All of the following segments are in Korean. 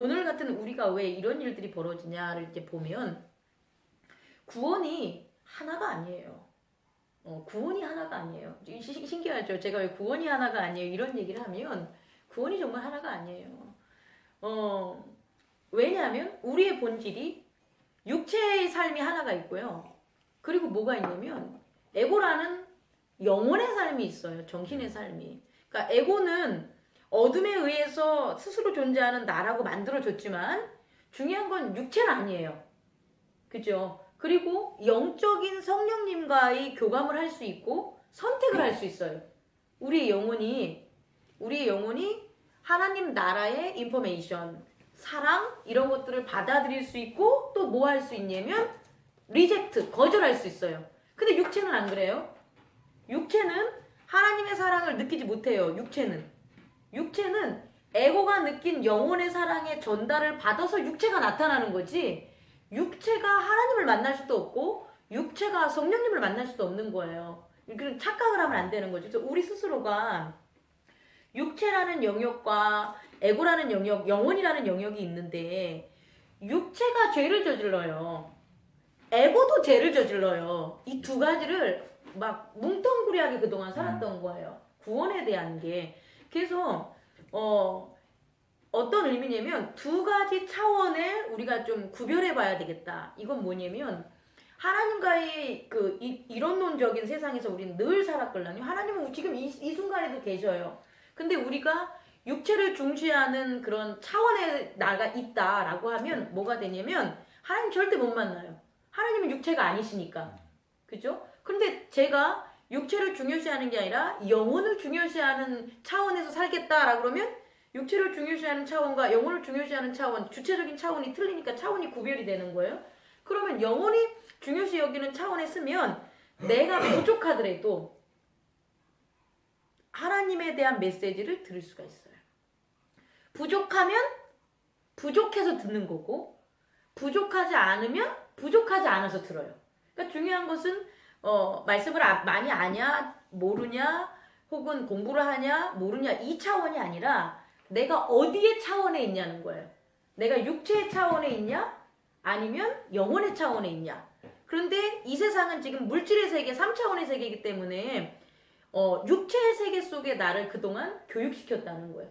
오늘 같은 우리가 왜 이런 일들이 벌어지냐를 이제 보면 구원이 하나가 아니에요. 구원이 하나가 아니에요. 신기하죠? 제가 왜 구원이 하나가 아니에요? 이런 얘기를 하면 구원이 정말 하나가 아니에요. 어, 왜냐하면 우리의 본질이 육체의 삶이 하나가 있고요. 그리고 뭐가 있냐면 에고라는 영혼의 삶이 있어요. 정신의 삶이. 그러니까 에고는 어둠에 의해서 스스로 존재하는 나라고 만들어졌지만 중요한 건 육체는 아니에요. 그죠? 그리고 영적인 성령님과의 교감을 할 수 있고 선택을 할 수 있어요. 우리의 영혼이 하나님 나라의 인포메이션, 사랑 이런 것들을 받아들일 수 있고 또 뭐 할 수 있냐면 리젝트, 거절할 수 있어요. 근데 육체는 안 그래요. 육체는 하나님의 사랑을 느끼지 못해요. 육체는 에고가 느낀 영혼의 사랑의 전달을 받아서 육체가 나타나는 거지. 육체가 하나님을 만날 수도 없고 육체가 성령님을 만날 수도 없는 거예요. 그런 착각을 하면 안 되는 거죠. 그래서 우리 스스로가 육체라는 영역과 에고라는 영역, 영혼이라는 영역이 있는데 육체가 죄를 저질러요. 에고도 죄를 저질러요. 이 두 가지를 막 뭉텅구리하게 그동안 살았던 거예요. 구원에 대한 게. 그래서 어떤 의미냐면 두 가지 차원을 우리가 좀 구별해 봐야 되겠다. 이건 뭐냐면 하나님과의 그 이론론적인 세상에서 우리는 늘 살았걸랑요. 하나님은 지금 이 순간에도 계셔요. 근데 우리가 육체를 중시하는 그런 차원에 나가 있다라고 하면 뭐가 되냐면 하나님 절대 못 만나요. 하나님은 육체가 아니시니까. 그죠? 근데 제가 육체를 중요시하는 게 아니라 영혼을 중요시하는 차원에서 살겠다라고 그러면 육체를 중요시하는 차원과 영혼을 중요시하는 차원, 주체적인 차원이 틀리니까 차원이 구별이 되는 거예요. 그러면 영혼이 중요시 여기는 차원에 쓰면 내가 부족하더라도 하나님에 대한 메시지를 들을 수가 있어요. 부족하면 부족해서 듣는 거고 부족하지 않으면 부족하지 않아서 들어요. 그러니까 중요한 것은 말씀을 많이 아냐 모르냐 혹은 공부를 하냐 모르냐 이 차원이 아니라 내가 어디의 차원에 있냐는 거예요. 내가 육체의 차원에 있냐 아니면 영혼의 차원에 있냐. 그런데 이 세상은 지금 물질의 세계 3차원의 세계이기 때문에 육체의 세계 속에 나를 그동안 교육시켰다는 거예요.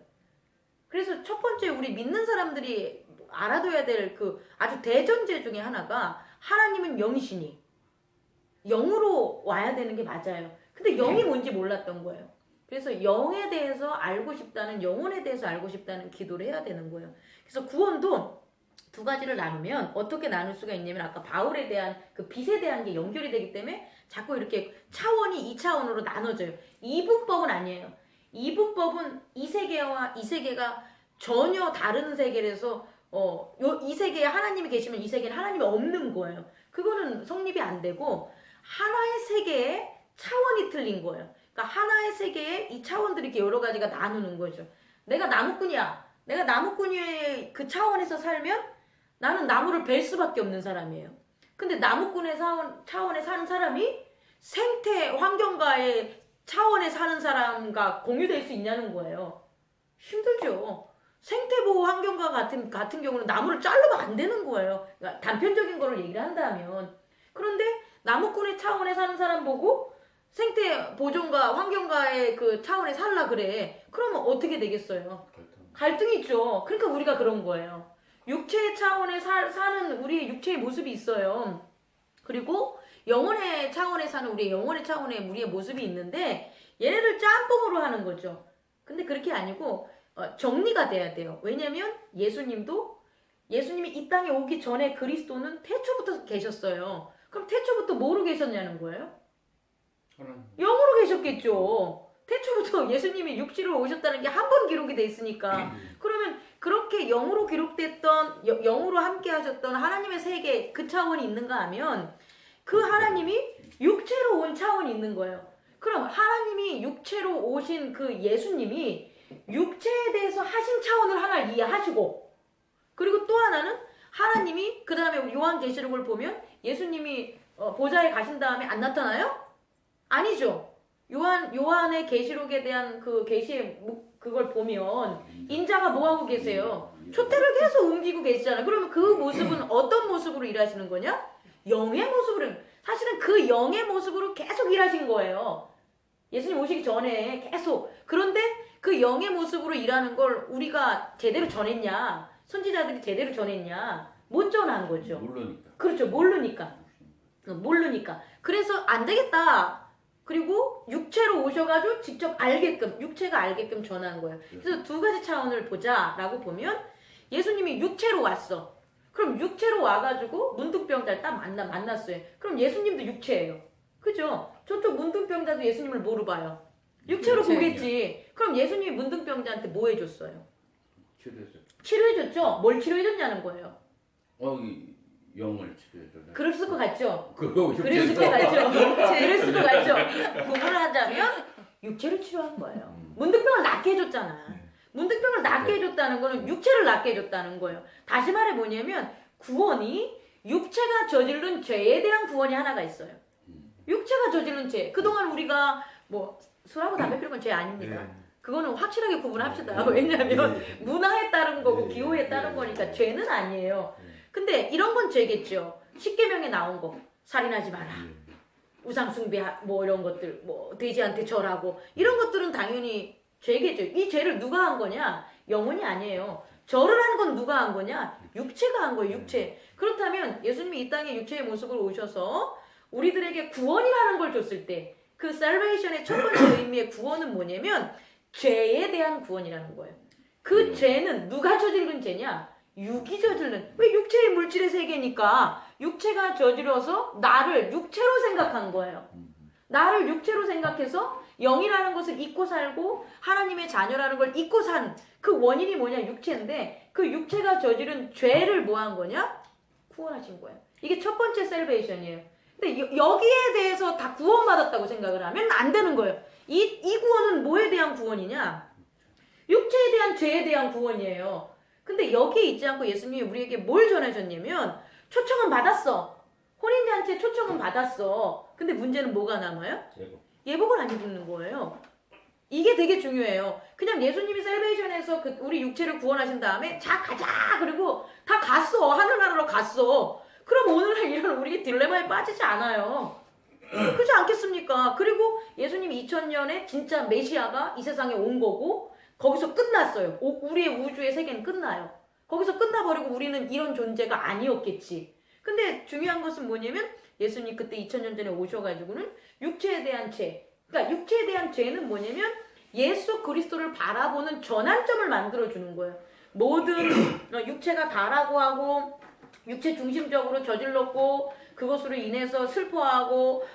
그래서 첫 번째 우리 믿는 사람들이 알아둬야 될 그 아주 대전제 중에 하나가 하나님은 영이시니 영으로 와야 되는 게 맞아요. 근데 영이 뭔지 몰랐던 거예요. 그래서 영에 대해서 알고 싶다는 영혼에 대해서 알고 싶다는 기도를 해야 되는 거예요. 그래서 구원도 두 가지를 나누면 어떻게 나눌 수가 있냐면 아까 바울에 대한 그 빛에 대한 게 연결이 되기 때문에 자꾸 이렇게 차원이 2차원으로 나눠져요. 이분법은 아니에요. 이분법은 이 세계와 이 세계가 전혀 다른 세계라서 이 세계에 하나님이 계시면 이 세계는 하나님이 없는 거예요. 그거는 성립이 안 되고 하나의 세계에 차원이 틀린 거예요. 그러니까 하나의 세계에 이 차원들이 이렇게 여러 가지가 나누는 거죠. 내가 나무꾼이야. 내가 나무꾼의 그 차원에서 살면 나는 나무를 벨 수밖에 없는 사람이에요. 근데 나무꾼의 차원에 사는 사람이 생태 환경가의 차원에 사는 사람과 공유될 수 있냐는 거예요. 힘들죠. 생태보호 환경가 같은 경우는 나무를 자르면 안 되는 거예요. 그러니까 단편적인 거를 얘기를 한다면. 그런데 나무꾼의 차원에 사는 사람 보고 생태 보존가 환경가의 그 차원에 살라 그래. 그러면 어떻게 되겠어요? 갈등이 있죠. 그러니까 우리가 그런 거예요. 육체의 차원에 사는 우리의 육체의 모습이 있어요. 그리고 영혼의 차원에 사는 우리의 영혼의 차원에 우리의 모습이 있는데 얘네를 짬뽕으로 하는 거죠. 근데 그렇게 아니고 정리가 돼야 돼요. 왜냐면 예수님이 이 땅에 오기 전에 그리스도는 태초부터 계셨어요. 그럼 태초부터 뭐로 계셨냐는 거예요? 영으로 계셨겠죠. 태초부터 예수님이 육지로 오셨다는 게 한 번 기록이 돼 있으니까. 그러면 그렇게 영으로 기록됐던 영으로 함께 하셨던 하나님의 세계 그 차원이 있는가 하면 그 하나님이 육체로 온 차원이 있는 거예요. 그럼 하나님이 육체로 오신 그 예수님이 육체에 대해서 하신 차원을 하나 이해하시고 그리고 또 하나는 하나님이 그 다음에 우리 요한계시록을 보면 예수님이 보좌에 가신 다음에 안 나타나요? 아니죠. 요한의 계시록에 대한 그 계시의 그걸 보면 인자가 뭐 하고 계세요? 촛대를 계속 옮기고 계시잖아요. 그러면 그 모습은 어떤 모습으로 일하시는 거냐? 영의 모습으로. 사실은 그 영의 모습으로 계속 일하신 거예요. 예수님 오시기 전에 계속. 그런데 그 영의 모습으로 일하는 걸 우리가 제대로 전했냐? 선지자들이 제대로 전했냐? 못 전한 거죠. 모르니까. 그렇죠. 모르니까. 그래서 안 되겠다. 그리고 육체로 오셔가지고 직접 알게끔, 육체가 알게끔 전한 거예요. 그래서 두 가지 차원을 보자라고 보면 예수님이 육체로 왔어. 그럼 육체로 와가지고 문둥병자를 딱 만났어요. 그럼 예수님도 육체예요. 그죠? 저쪽 문둥병자도 예수님을 뭐로 봐요? 육체로 보겠지. 그럼 예수님이 문둥병자한테 뭐 해줬어요? 치료해줬죠. 뭘 치료해줬냐는 거예요. 영을 치료해줘. 그랬을 것 같죠? 그랬을 것 같죠? 구분하자면 육체를 치료한 거예요. 문둥병을 낫게 해줬잖아. 문둥병을 낫게 해줬다는 거는 육체를 낫게 해줬다는 거예요. 다시 말해 뭐냐면 구원이 육체가 저지른 죄에 대한 구원이 하나가 있어요. 육체가 저지른 죄. 그동안 우리가 뭐 술하고 담배 피는 건 죄 아닙니다. 그거는 확실하게 구분합시다. 왜냐하면 문화에 따른 거고 기호에 따른 거니까 죄는 아니에요. 근데 이런 건 죄겠죠. 십계명에 나온 거. 살인하지 마라. 우상 숭배 뭐 이런 것들 뭐 돼지한테 절하고 이런 것들은 당연히 죄겠죠. 이 죄를 누가 한 거냐? 영혼이 아니에요. 절을 한 건 누가 한 거냐? 육체가 한 거예요. 육체. 그렇다면 예수님이 이 땅에 육체의 모습으로 오셔서 우리들에게 구원이라는 걸 줬을 때 그 살베이션의 첫 번째 의미의 구원은 뭐냐면 죄에 대한 구원이라는 거예요. 그 죄는 누가 저지른 죄냐? 육이 저지른. 왜 육체의 물질의 세계니까 육체가 저지러서 나를 육체로 생각한 거예요. 나를 육체로 생각해서 영이라는 것을 잊고 살고 하나님의 자녀라는 걸 잊고 산 그 원인이 뭐냐? 육체인데 그 육체가 저지른 죄를 뭐 한 거냐? 구원하신 거예요. 이게 첫 번째 셀베이션이에요. 근데 여기에 대해서 다 구원받았다고 생각을 하면 안 되는 거예요. 이 구원은 뭐에 대한 구원이냐? 육체에 대한 죄에 대한 구원이에요. 근데 여기에 있지 않고 예수님이 우리에게 뭘 전해줬냐면 초청은 받았어. 혼인잔치에 초청은 받았어. 근데 문제는 뭐가 남아요? 예복을 안 입는 거예요. 이게 되게 중요해요. 그냥 예수님이 셀베이션에서 우리 육체를 구원하신 다음에 자 가자 그리고 다 갔어. 하늘나라로 갔어. 그럼 오늘날 이런 우리 딜레마에 빠지지 않아요. 그렇지 않겠습니까? 그리고 예수님이 2000년에 진짜 메시아가 이 세상에 온 거고 거기서 끝났어요. 우리의 우주의 세계는 끝나요. 거기서 끝나버리고 우리는 이런 존재가 아니었겠지. 근데 중요한 것은 뭐냐면 예수님 그때 2000년 전에 오셔가지고는 육체에 대한 죄. 그러니까 육체에 대한 죄는 뭐냐면 예수 그리스도를 바라보는 전환점을 만들어주는 거예요. 모든 육체가 다라고 하고 육체 중심적으로 저질렀고 그것으로 인해서 슬퍼하고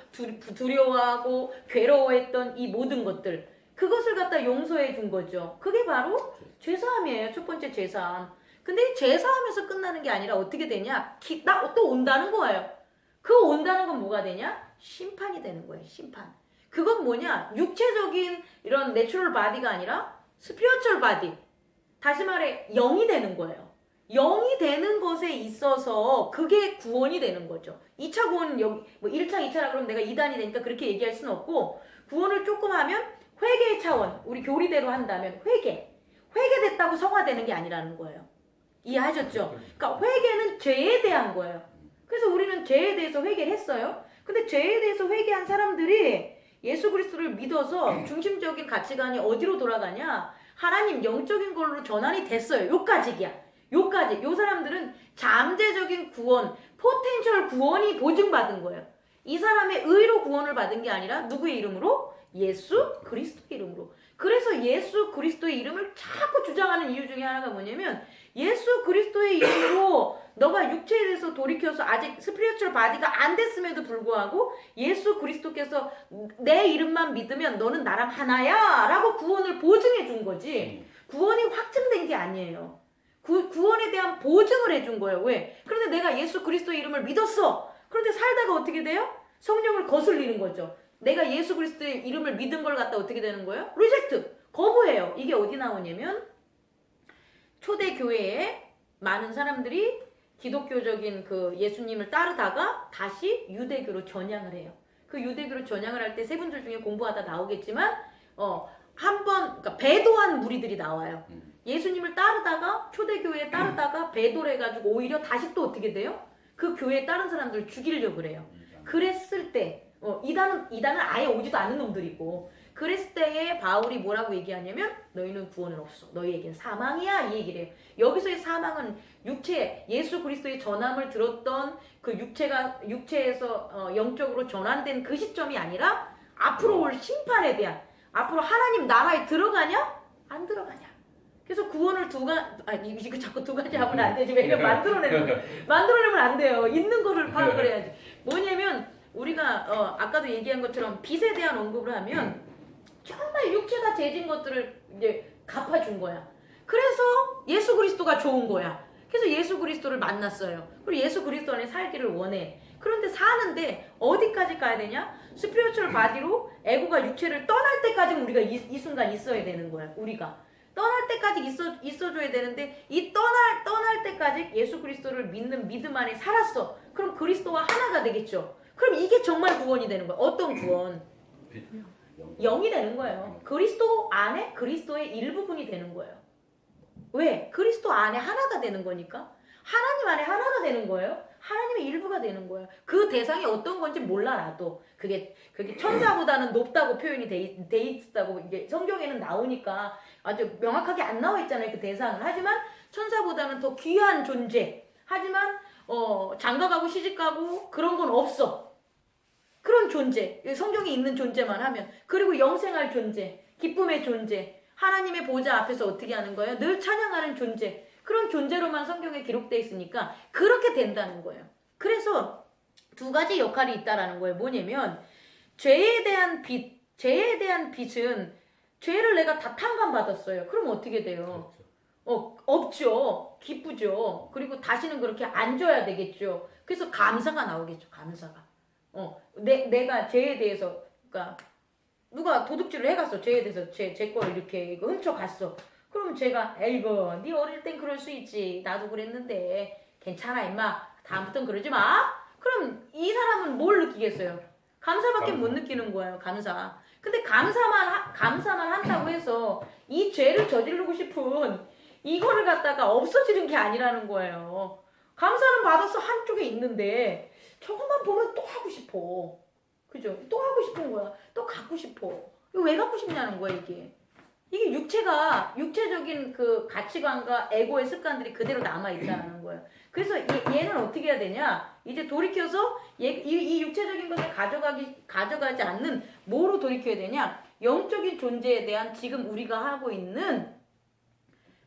두려워하고 괴로워했던 이 모든 것들 그것을 갖다 용서해 준 거죠. 그게 바로 죄사함이에요. 첫 번째 죄사함. 근데 이 죄사함에서 끝나는 게 아니라 어떻게 되냐? 나 또 온다는 거예요. 그 온다는 건 뭐가 되냐? 심판이 되는 거예요. 심판. 그건 뭐냐? 육체적인 이런 내추럴 바디가 아니라 스피리추얼 바디. 다시 말해 영이 되는 거예요. 영이 되는 것에 있어서 그게 구원이 되는 거죠. 2차 구원은 여기 뭐 1차, 2차라 그러면 내가 2단이 되니까 그렇게 얘기할 수는 없고 구원을 조금 하면 회개의 차원, 우리 교리대로 한다면 회개됐다고 성화되는 게 아니라는 거예요. 이해하셨죠? 그러니까 회개는 죄에 대한 거예요. 그래서 우리는 죄에 대해서 회개를 했어요. 근데 죄에 대해서 회개한 사람들이 예수 그리스도를 믿어서 중심적인 가치관이 어디로 돌아가냐? 하나님 영적인 걸로 전환이 됐어요. 요까지야. 요 사람들은 잠재적인 구원, 포텐셜 구원이 보증받은 거예요. 이 사람의 의로 구원을 받은 게 아니라 누구의 이름으로? 예수 그리스도의 이름으로. 그래서 예수 그리스도의 이름을 자꾸 주장하는 이유 중에 하나가 뭐냐면 예수 그리스도의 이름으로 너가 육체에 대해서 돌이켜서 아직 스피리추얼 바디가 안 됐음에도 불구하고 예수 그리스도께서 내 이름만 믿으면 너는 나랑 하나야 라고 구원을 보증해 준 거지 구원이 확증된 게 아니에요. 구원에 대한 보증을 해준 거예요. 왜? 그런데 내가 예수 그리스도의 이름을 믿었어. 그런데 살다가 어떻게 돼요? 성령을 거슬리는 거죠. 내가 예수 그리스도의 이름을 믿은 걸 갖다 어떻게 되는 거예요? 리젝트. 거부해요. 이게 어디 나오냐면 초대 교회에 많은 사람들이 기독교적인 그 예수님을 따르다가 다시 유대교로 전향을 해요. 그 유대교로 전향을 할 때 세 분들 중에 공부하다 나오겠지만 그러니까 배도한 무리들이 나와요. 예수님을 따르다가 초대교회에 따르다가 배도를 해가지고 오히려 다시 또 어떻게 돼요? 그 교회에 다른 사람들을 죽이려고 그래요. 그랬을 때 이단은 아예 오지도 않은 놈들이고 그랬을 때에 바울이 뭐라고 얘기하냐면 너희는 구원은 없어. 너희에겐 사망이야 이 얘기를 해요. 여기서의 사망은 육체 예수 그리스도의 전함을 들었던 그 육체에서 영적으로 전환된 그 시점이 아니라 앞으로 올 심판에 대한 앞으로 하나님 나라에 들어가냐 안 들어가냐. 그래서 구원을 이거 자꾸 두 가지 하면 안 되지. 왜냐면 만들어내면 안 돼요. 있는 거를 파악을 해야지. 뭐냐면 우리가 아까도 얘기한 것처럼 빚에 대한 언급을 하면 정말 육체가 재진 것들을 이제 갚아준 거야. 그래서 예수 그리스도가 좋은 거야. 그래서 예수 그리스도를 만났어요. 그리고 예수 그리스도 안에 살기를 원해. 그런데 사는데 어디까지 가야 되냐? 스피리추얼 바디로 에고가 육체를 떠날 때까지 우리가 이 순간 있어야 되는 거야. 우리가 떠날 때까지 있어줘야 되는데 이 떠날 때까지 예수 그리스도를 믿는 믿음 안에 살았어. 그럼 그리스도와 하나가 되겠죠. 그럼 이게 정말 구원이 되는 거야. 어떤 구원? 영이 되는 거예요. 그리스도 안에 그리스도의 일부분이 되는 거예요. 왜? 그리스도 안에 하나가 되는 거니까. 하나님 안에 하나가 되는 거예요. 하나님의 일부가 되는 거예요. 그 대상이 어떤 건지 몰라 나도. 그게 천사보다는 높다고 표현이 돼 있다고 이게 성경에는 나오니까 아주 명확하게 안 나와 있잖아요. 그 대상은. 하지만 천사보다는 더 귀한 존재. 하지만 장가가고 시집가고 그런 건 없어. 그런 존재. 성경에 있는 존재만 하면. 그리고 영생할 존재. 기쁨의 존재. 하나님의 보좌 앞에서 어떻게 하는 거예요? 늘 찬양하는 존재. 그런 존재로만 성경에 기록되어 있으니까 그렇게 된다는 거예요. 그래서 두 가지 역할이 있다라는 거예요. 뭐냐면 죄에 대한 빚은 죄를 내가 다 탕감받았어요. 그럼 어떻게 돼요? 없죠. 기쁘죠. 그리고 다시는 그렇게 안 줘야 되겠죠. 그래서 감사가 나오겠죠. 감사가. 내가 죄에 대해서 그러니까 누가 도둑질을 해갔어. 죄에 대해서 제 걸 이렇게 훔쳐갔어. 그럼 제가 에이구 네 어릴 땐 그럴 수 있지. 나도 그랬는데 괜찮아 임마. 다음부터는 그러지 마. 그럼 이 사람은 뭘 느끼겠어요? 감사밖에 못 느끼는 거예요. 감사. 근데 감사만 한다고 해서 이 죄를 저지르고 싶은 이거를 갖다가 없어지는 게 아니라는 거예요. 감사는 받아서 한쪽에 있는데 저것만 보면 또 하고 싶어. 그죠? 또 하고 싶은 거야. 또 갖고 싶어. 이거 왜 갖고 싶냐는 거야 이게. 이게 육체적인 그 가치관과 에고의 습관들이 그대로 남아있다는 거예요. 그래서 얘는 어떻게 해야 되냐? 이제 돌이켜서 이 육체적인 것을 가져가지 않는 뭐로 돌이켜야 되냐? 영적인 존재에 대한 지금 우리가 하고 있는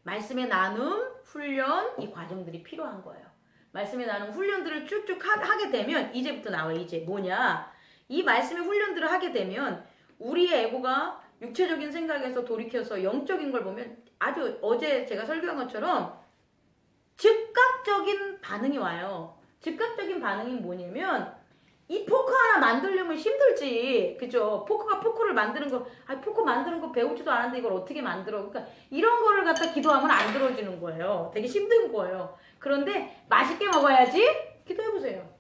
말씀의 나눔, 훈련, 이 과정들이 필요한 거예요. 말씀의 나눔, 훈련들을 쭉쭉 하게 되면 이제부터 나와요. 이제 뭐냐? 이 말씀의 훈련들을 하게 되면 우리의 에고가 육체적인 생각에서 돌이켜서 영적인 걸 보면 아주 어제 제가 설교한 것처럼 즉각적인 반응이 와요. 즉각적인 반응이 뭐냐면 이 포크 하나 만들려면 힘들지. 그죠? 포크를 만드는 거, 포크 만드는 거 배우지도 않았는데 이걸 어떻게 만들어. 그러니까 이런 거를 갖다 기도하면 안 들어지는 거예요. 되게 힘든 거예요. 그런데 맛있게 먹어야지? 기도해보세요.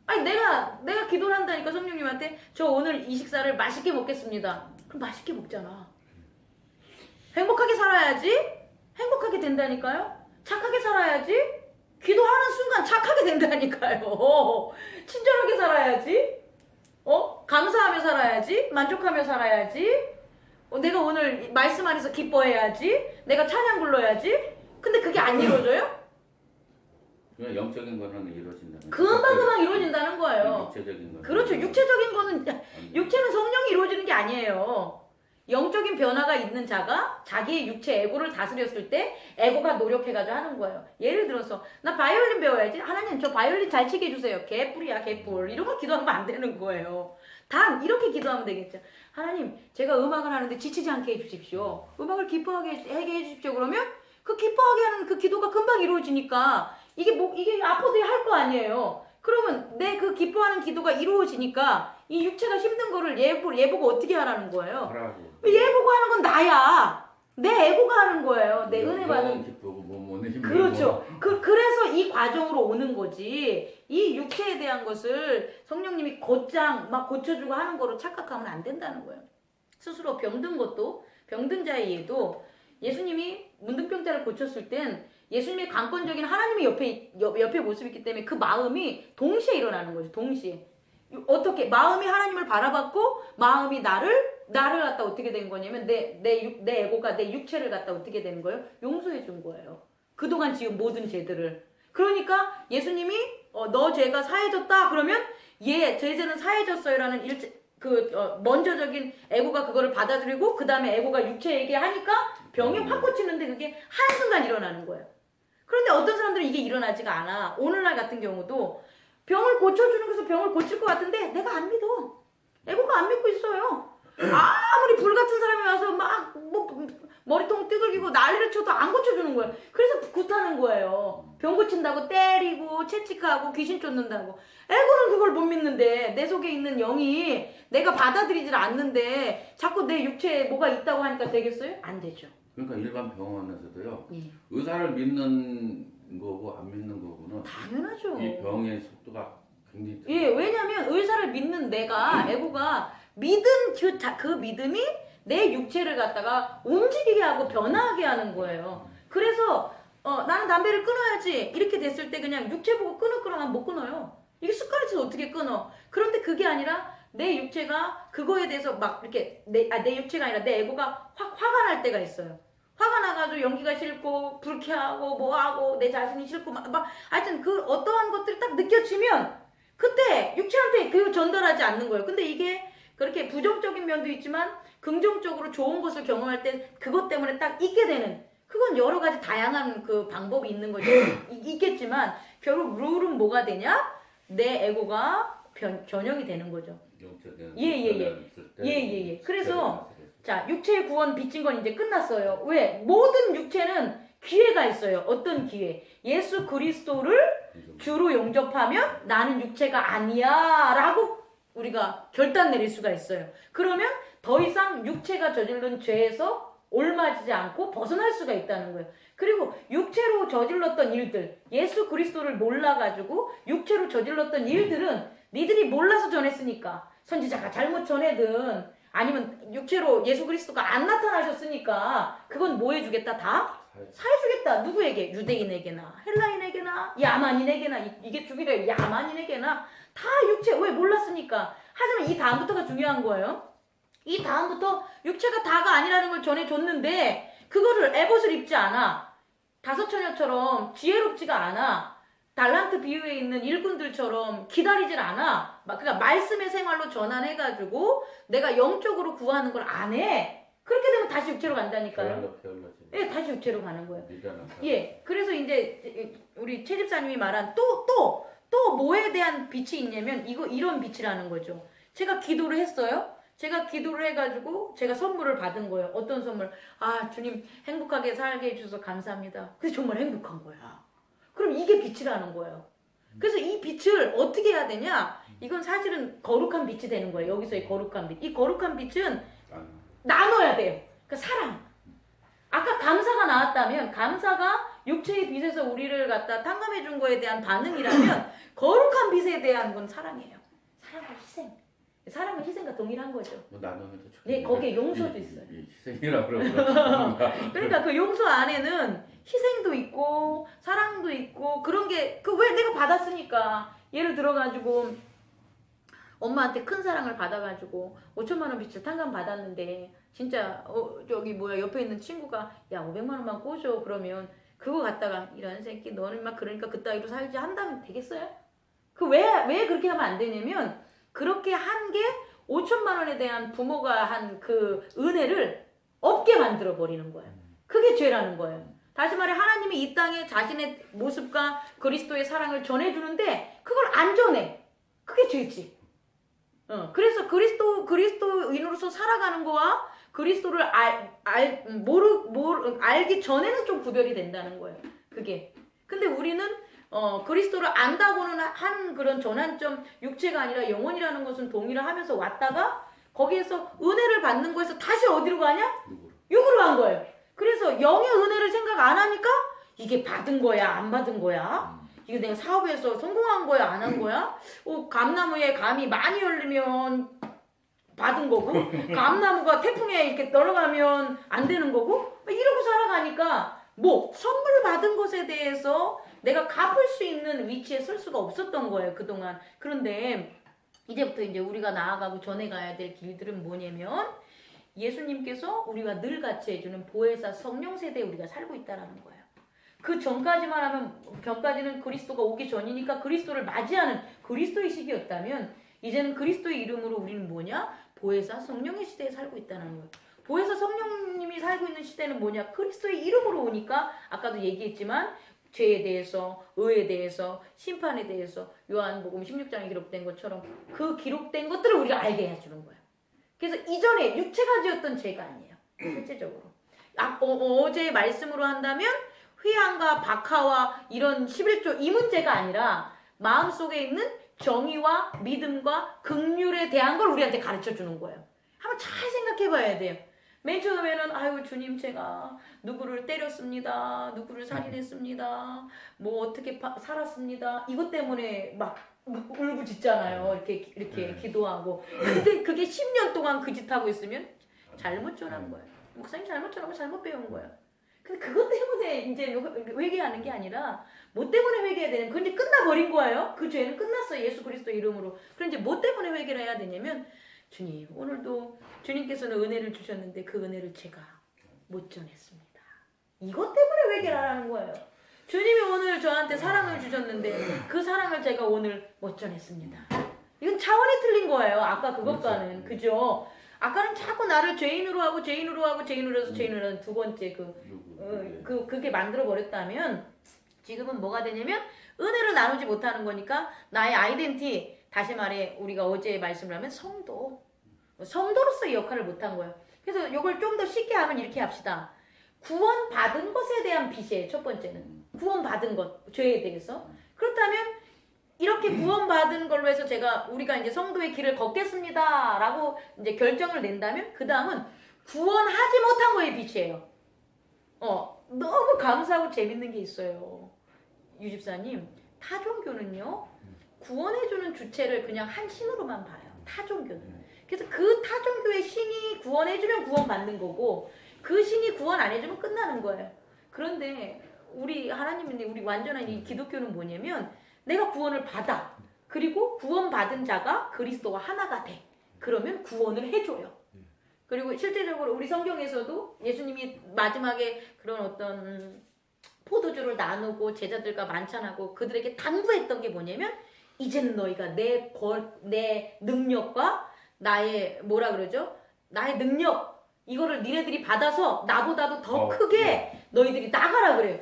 아니 내가 기도를 한다니까 성령님한테 저 오늘 이 식사를 맛있게 먹겠습니다. 그럼 맛있게 먹잖아. 행복하게 살아야지. 행복하게 된다니까요. 착하게 살아야지. 기도하는 순간 착하게 된다니까요. 친절하게 살아야지. 감사하며 살아야지. 만족하며 살아야지. 내가 오늘 말씀 안에서 기뻐해야지. 내가 찬양 불러야지. 근데 그게 안 이루어져요? 그냥 영적인 거는 이루어진다는 금방 이루어진다는 거예요. 육체적인 거. 그렇죠. 육체적인 거는 육체는 성령이 이루어지는 게 아니에요. 영적인 변화가 있는 자가 자기의 육체 에고를 다스렸을 때 에고가 노력해가지고 하는 거예요. 예를 들어서 나 바이올린 배워야지. 하나님 저 바이올린 잘 치게 해주세요. 개뿔이야 개뿔. 이런 거 기도하면 안 되는 거예요. 단 이렇게 기도하면 되겠죠. 하나님 제가 음악을 하는데 지치지 않게 해주십시오. 음악을 기뻐하게 해주십시오. 그러면 그 기뻐하게 하는 그 기도가 금방 이루어지니까 이게 아파도 할 거 아니에요. 그러면 내 그 기뻐하는 기도가 이루어지니까 이 육체가 힘든 거를 얘보고 어떻게 하라는 거예요? 얘보고 하는 건 나야. 내 에고가 하는 거예요. 내 은혜 받은. 기쁘고 몸은 힘들고. 그렇죠. 그래서 이 과정으로 오는 거지. 이 육체에 대한 것을 성령님이 곧장 막 고쳐주고 하는 거로 착각하면 안 된다는 거예요. 스스로 병든 것도 병든 자의 예도 예수님이 문둥병자를 고쳤을 땐 예수님의 강권적인 하나님의 옆에 모습이 있기 때문에 그 마음이 동시에 일어나는 거죠. 동시에. 어떻게 마음이 하나님을 바라봤고 마음이 나를 갖다 어떻게 된 거냐면 내 에고가 내 육체를 갖다 어떻게 되는 거예요? 용서해 준 거예요. 그동안 지은 모든 죄들을. 그러니까 예수님이 너 죄가 사해졌다 그러면 제 죄는 사해졌어요라는 먼저적인 에고가 그거를 받아들이고 그 다음에 에고가 육체 얘기하니까 병이 확 고치는데 그게 한순간 일어나는 거예요. 그런데 어떤 사람들은 이게 일어나지가 않아. 오늘날 같은 경우도 병을 고쳐주는 것에서 병을 고칠 것 같은데 내가 안 믿어. 에고가 안 믿고 있어요. 아무리 불같은 사람이 와서 막 머리통 뜯기고 난리를 쳐도 안 고쳐주는 거예요. 그래서 굿하는 거예요. 병 고친다고 때리고 채찍하고 귀신 쫓는다고. 에고는 그걸 못 믿는데 내 속에 있는 영이 내가 받아들이질 않는데 자꾸 내 육체에 뭐가 있다고 하니까 되겠어요? 안 되죠. 그러니까 일반 병원에서도요. 예. 의사를 믿는 거고 안 믿는 거고는 당연하죠. 이 병의 속도가 굉장히 예, 왜냐면 의사를 믿는 내가 에고가 믿은 그 믿음이 내 육체를 갖다가 움직이게 하고 변화하게 하는 거예요. 그래서 나는 담배를 끊어야지 이렇게 됐을 때 그냥 육체 보고 끊어 하면 못 끊어요. 이게 습관이 있어서 어떻게 끊어? 그런데 그게 아니라 내 육체가 그거에 대해서 막 이렇게 내 육체가 아니라 내 에고가 화가 날 때가 있어요. 화가 나가지고 연기가 싫고 불쾌하고 뭐하고 내 자신이 싫고 막 하여튼 그 어떠한 것들이 딱 느껴지면 그때 육체한테 그 전달하지 않는 거예요. 근데 이게 그렇게 부정적인 면도 있지만 긍정적으로 좋은 것을 경험할 때 그것 때문에 딱 있게 되는 그건 여러 가지 다양한 그 방법이 있는 거죠. 있겠지만 결국 룰은 뭐가 되냐? 내 에고가 변형이 되는 거죠. 예. 그래서 자 육체의 구원 빚진 건 이제 끝났어요. 왜? 모든 육체는 기회가 있어요. 어떤 기회? 예수 그리스도를 주로 영접하면 나는 육체가 아니야 라고 우리가 결단 내릴 수가 있어요. 그러면 더 이상 육체가 저지른 죄에서 올맞지 않고 벗어날 수가 있다는 거예요. 그리고 육체로 저질렀던 일들, 예수 그리스도를 몰라가지고 육체로 저질렀던 일들은 니들이 몰라서 전했으니까 선지자가 잘못 전해든 아니면 육체로 예수 그리스도가 안 나타나셨으니까 그건 뭐 해주겠다? 다 사해주겠다. 누구에게? 유대인에게나 헬라인에게나 야만인에게나 이게 주기래 야만인에게나 다 육체 왜 몰랐으니까. 하지만 이 다음부터가 중요한 거예요. 이 다음부터 육체가 다가 아니라는 걸 전해줬는데 그거를 에봇을 입지 않아. 다섯처녀처럼 지혜롭지가 않아. 달란트 비유에 있는 일꾼들처럼 기다리질 않아. 그러니까 말씀의 생활로 전환해가지고 내가 영적으로 구하는 걸 안 해. 그렇게 되면 다시 육체로 간다니까요. 예, 다시 육체로 가는 거예요. 예, 그래서 이제 우리 최 집사님이 말한 또 뭐에 대한 빛이 있냐면 이런 빛이라는 거죠. 제가 기도를 했어요. 제가 기도를 해가지고 제가 선물을 받은 거예요. 어떤 선물? 아, 주님 행복하게 살게 해주셔서 감사합니다. 그래서 정말 행복한 거야. 그럼 이게 빛이라는 거예요. 그래서 이 빛을 어떻게 해야 되냐? 이건 사실은 거룩한 빛이 되는 거예요. 여기서의 거룩한 빛. 이 거룩한 빛은 나눠야 돼요. 그 사랑. 아까 감사가 나왔다면 감사가 육체의 빛에서 우리를 갖다 탕감해 준 거에 대한 반응이라면 거룩한 빛에 대한 건 사랑이에요. 사랑과 희생. 사랑은 희생과 동일한 거죠. 뭐 나누면 더 좋겠네. 네, 거기에 용서도 있어요. 희생이라 그러면 그러니까 그 용서 안에는 희생도 있고 사랑도 있고 그런 게 왜 내가 받았으니까 예를 들어가지고 엄마한테 큰 사랑을 받아가지고 5천만 원 빚을 탕감 받았는데 진짜 저기 뭐야 옆에 있는 친구가 야 500만 원만 꿔줘 그러면 그거 갖다가 이런 새끼 너는 막 그러니까 그따위로 살지 한다면 되겠어요? 왜 그렇게 하면 안 되냐면 그렇게 한 게 5천만 원에 대한 부모가 한 그 은혜를 없게 만들어 버리는 거예요. 그게 죄라는 거예요. 다시 말해 하나님이 이 땅에 자신의 모습과 그리스도의 사랑을 전해주는데 그걸 안 전해. 그게 죄지. 그래서 그리스도인으로서 살아가는 거와 그리스도를 알기 전에는 좀 구별이 된다는 거예요. 그게. 근데 우리는 그리스도를 안다고는 한 그런 전환점 육체가 아니라 영혼이라는 것은 동의를 하면서 왔다가 거기에서 은혜를 받는 거에서 다시 어디로 가냐? 육으로 간 거예요. 그래서 영의 은혜를 생각 안 하니까 이게 받은 거야 안 받은 거야? 이거 내가 사업에서 성공한 거야 안 한 거야? 감나무에 감이 많이 열리면 받은 거고 감나무가 태풍에 이렇게 넘어가면 안 되는 거고 이러고 살아가니까 뭐 선물 받은 것에 대해서 내가 갚을 수 있는 위치에 설 수가 없었던 거예요 그동안. 그런데 이제부터 이제 우리가 나아가고 전해 가야 될 길들은 뭐냐면 예수님께서 우리가 늘 같이 해주는 보혜사 성령 세대에 우리가 살고 있다라는 거예요. 그 전까지만 하면 전까지는 그리스도가 오기 전이니까 그리스도를 맞이하는 그리스도의 시기였다면 이제는 그리스도의 이름으로 우리는 뭐냐? 보혜사 성령의 시대에 살고 있다는 거예요. 보혜사 성령님이 살고 있는 시대는 뭐냐? 그리스도의 이름으로 오니까 아까도 얘기했지만 죄에 대해서, 의에 대해서, 심판에 대해서 요한복음 16장에 기록된 것처럼 그 기록된 것들을 우리가 알게 해주는 거예요. 그래서 이전에 육체가 지었던 죄가 아니에요. 실제적으로. 어제 말씀으로 한다면 회한과 박하와 이런 11조 이 문제가 아니라 마음속에 있는 정의와 믿음과 긍휼에 대한 걸 우리한테 가르쳐 주는 거예요. 한번 잘 생각해 봐야 돼요. 맨 처음에는 아유 주님 제가 누구를 때렸습니다. 누구를 살인했습니다. 뭐 어떻게 살았습니다. 이것 때문에 막 울부짖잖아요. 이렇게 기도하고. 근데 그게 10년 동안 그 짓 하고 있으면 잘못 전한 거예요. 목사님 잘못 전하고 잘못 배운 거예요. 근데 그것 때문에 이제 회개하는 게 아니라 뭐 때문에 회개해야 되냐면 그건 이제 끝나버린 거예요. 그 죄는 끝났어요. 예수 그리스도 이름으로. 그럼 이제 뭐 때문에 회개를 해야 되냐면 주님 오늘도 주님께서는 은혜를 주셨는데 그 은혜를 제가 못 전했습니다. 이것 때문에 회개를 하라는 거예요. 주님이 오늘 저한테 사랑을 주셨는데 그 사랑을 제가 오늘 못 전했습니다. 이건 차원이 틀린 거예요. 아까 그것과는. 그죠? 아까는 자꾸 나를 죄인으로 하고 죄인으로 하고 죄인으로 해서 죄인으로 하는 두 번째 그게 만들어 버렸다면 지금은 뭐가 되냐면 은혜를 나누지 못하는 거니까 나의 아이덴티 다시 말해 우리가 어제 말씀을 하면 성도로서의 역할을 못한 거예요. 그래서 이걸 좀 더 쉽게 하면 이렇게 합시다. 구원받은 것에 대한 빚이에요. 첫 번째는 구원받은 것 죄에 대해서. 그렇다면 이렇게 구원받은 걸로 해서 우리가 이제 성도의 길을 걷겠습니다라고 이제 결정을 낸다면 그 다음은 구원하지 못한 거에 빚이에요. 너무 감사하고 재밌는 게 있어요. 유집사님, 타종교는요 구원해주는 주체를 그냥 한 신으로만 봐요. 타종교는. 그래서 그 타종교의 신이 구원해주면 구원받는 거고 그 신이 구원 안 해주면 끝나는 거예요. 그런데 우리 하나님인데 우리 완전한 이 기독교는 뭐냐면 내가 구원을 받아. 그리고 구원받은 자가 그리스도와 하나가 돼. 그러면 구원을 해줘요. 그리고 실제적으로 우리 성경에서도 예수님이 마지막에 그런 어떤 포도주를 나누고 제자들과 만찬하고 그들에게 당부했던 게 뭐냐면 이제는 너희가 내 능력과 나의 나의 능력 이거를 니네들이 받아서 나보다도 더 크게 너희들이 나가라 그래요.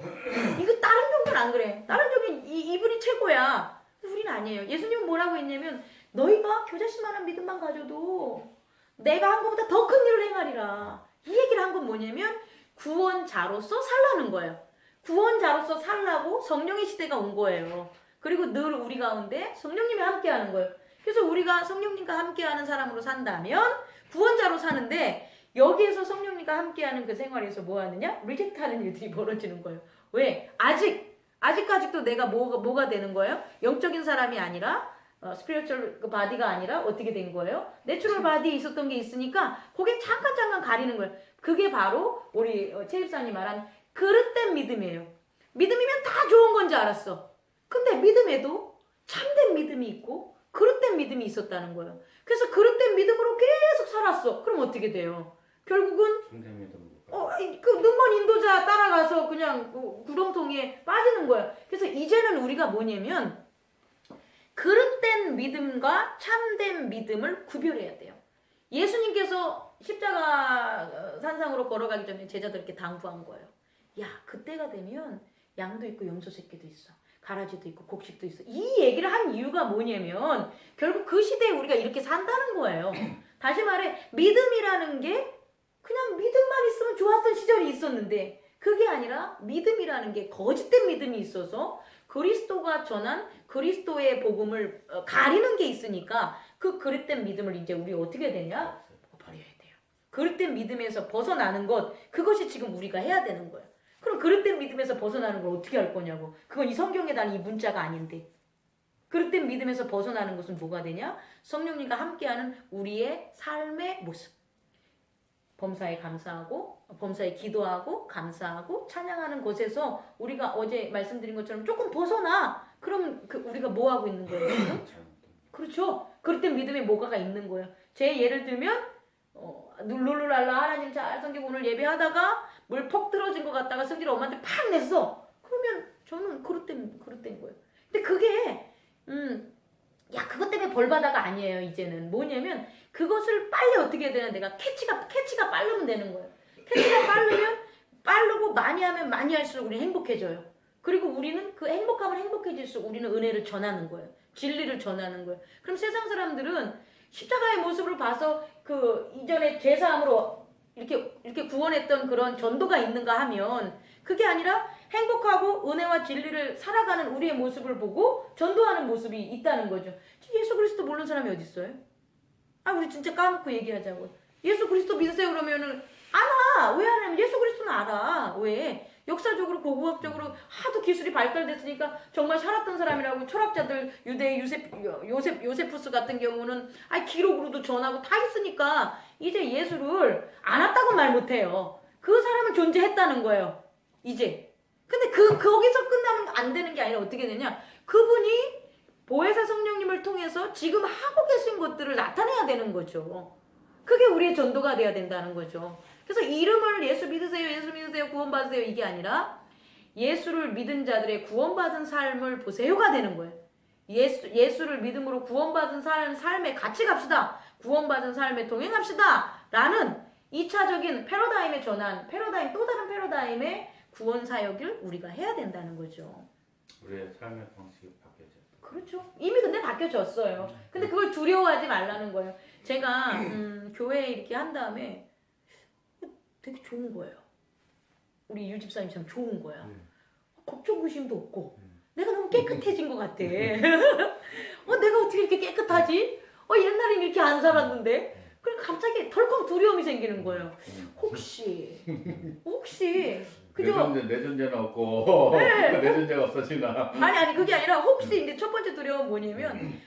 이거 다른 종교는 안 그래. 다른 종교는 이분이 최고야. 우리는 아니에요. 예수님은 뭐라고 했냐면 너희가 겨자씨만한 믿음만 가져도 내가 한 것보다 더 큰 일을 행하리라. 이 얘기를 한 건 뭐냐면 구원자로서 살라는 거예요. 구원자로서 살라고 성령의 시대가 온 거예요. 그리고 늘 우리 가운데 성령님이 함께하는 거예요. 그래서 우리가 성령님과 함께하는 사람으로 산다면 구원자로 사는데 여기에서 성령님과 함께하는 그 생활에서 뭐 하느냐? 리젝트하는 일들이 벌어지는 거예요. 왜? 아직까지도 내가 뭐가 되는 거예요? 영적인 사람이 아니라 스피리추얼 바디가 아니라 어떻게 된 거예요? 내추럴 바디에 있었던 게 있으니까 그게 잠깐 가리는 거예요. 그게 바로 우리 최 집사님 말한 그릇된 믿음이에요. 믿음이면 다 좋은 건지 알았어. 근데 믿음에도 참된 믿음이 있고 그릇된 믿음이 있었다는 거예요. 그래서 그릇된 믿음으로 계속 살았어. 그럼 어떻게 돼요? 결국은 그 눈먼 인도자 따라가서 그냥 구렁텅이에 빠지는 거예요. 그래서 이제는 우리가 뭐냐면 그릇된 믿음과 참된 믿음을 구별해야 돼요. 예수님께서 십자가 산상으로 걸어가기 전에 제자들께 당부한 거예요. 야, 그때가 되면 양도 있고 염소 새끼도 있어. 가라지도 있고 곡식도 있어. 이 얘기를 한 이유가 뭐냐면 결국 그 시대에 우리가 이렇게 산다는 거예요. 다시 말해 믿음이라는 게 그냥 믿음만 있으면 좋았던 시절이 있었는데 그게 아니라 믿음이라는 게 거짓된 믿음이 있어서 그리스도가 전한 그리스도의 복음을 가리는 게 있으니까 그 그릇된 믿음을 이제 우리 어떻게 되냐? 버려야 돼요. 그릇된 믿음에서 벗어나는 것 그것이 지금 우리가 해야 되는 거예요. 그럼 그릇된 믿음에서 벗어나는 걸 어떻게 할 거냐고. 그건 이 성경에 단 이 문자가 아닌데. 그릇된 믿음에서 벗어나는 것은 뭐가 되냐? 성령님과 함께하는 우리의 삶의 모습. 범사에 감사하고, 범사에 기도하고, 감사하고, 찬양하는 곳에서 우리가 어제 말씀드린 것처럼 조금 벗어나. 그럼 우리가 뭐 하고 있는 거예요? 지금? 그렇죠. 그릇된 믿음에 뭐가가 있는 거예요. 제 예를 들면 룰루랄라 하나님 잘 성경 오늘 예배하다가 물 퍽 들어진 것 같다가 성질을 엄마한테 팍 냈어. 그러면 저는 그릇된 거예요. 근데 그게 야 그것 때문에 벌받아가 아니에요. 이제는 뭐냐면 그것을 빨리 어떻게 해야 되나 내가 캐치가 빠르면 되는 거예요. 캐치가 빠르고 많이 하면 많이 할수록 우리 행복해져요. 그리고 우리는 그 행복하면 행복해질수록 우리는 은혜를 전하는 거예요. 진리를 전하는 거예요. 그럼 세상 사람들은 십자가의 모습을 봐서 그 이전에 제사함으로 이렇게 구원했던 그런 전도가 있는가 하면 그게 아니라 행복하고 은혜와 진리를 살아가는 우리의 모습을 보고 전도하는 모습이 있다는 거죠. 예수 그리스도 모르는 사람이 어디 있어요? 아 우리 진짜 까놓고 얘기하자고. 예수 그리스도 믿으세요 그러면은 알아. 왜 안 하면 예수 그리스도는 알아. 왜? 역사적으로 고고학적으로 하도 기술이 발달됐으니까 정말 살았던 사람이라고 철학자들 유대 요세푸스 같은 경우는 기록으로도 전하고 다 있으니까 이제 예수를 안 왔다고 말 못해요. 그 사람은 존재했다는 거예요. 이제. 근데 거기서 끝나면 안 되는 게 아니라 어떻게 되냐? 그분이 보혜사 성령님을 통해서 지금 하고 계신 것들을 나타내야 되는 거죠. 그게 우리의 전도가 돼야 된다는 거죠. 그래서 이름을 예수 믿으세요, 구원받으세요 이게 아니라 예수를 믿은 자들의 구원받은 삶을 보세요가 되는 거예요. 예수를 믿음으로 구원받은 삶에 같이 갑시다. 구원받은 삶에 동행합시다. 라는 2차적인 패러다임의 전환, 또 다른 패러다임의 구원 사역을 우리가 해야 된다는 거죠. 우리의 삶의 방식이 바뀌어져. 그렇죠. 이미 근데 바뀌어졌어요. 근데 그걸 두려워하지 말라는 거예요. 제가 교회에 이렇게 한 다음에 되게 좋은 거예요. 우리 유 집사님처럼 좋은 거야. 걱정 의심도 없고 내가 너무 깨끗해진 것 같아. 내가 어떻게 이렇게 깨끗하지? 옛날엔 이렇게 안 살았는데. 그럼 갑자기 덜컥 두려움이 생기는 거예요. 혹시 그죠? 내 존재는 없고 네. 내 존재가 없어지나. 아니 그게 아니라 혹시 이제 첫 번째 두려움은 뭐냐면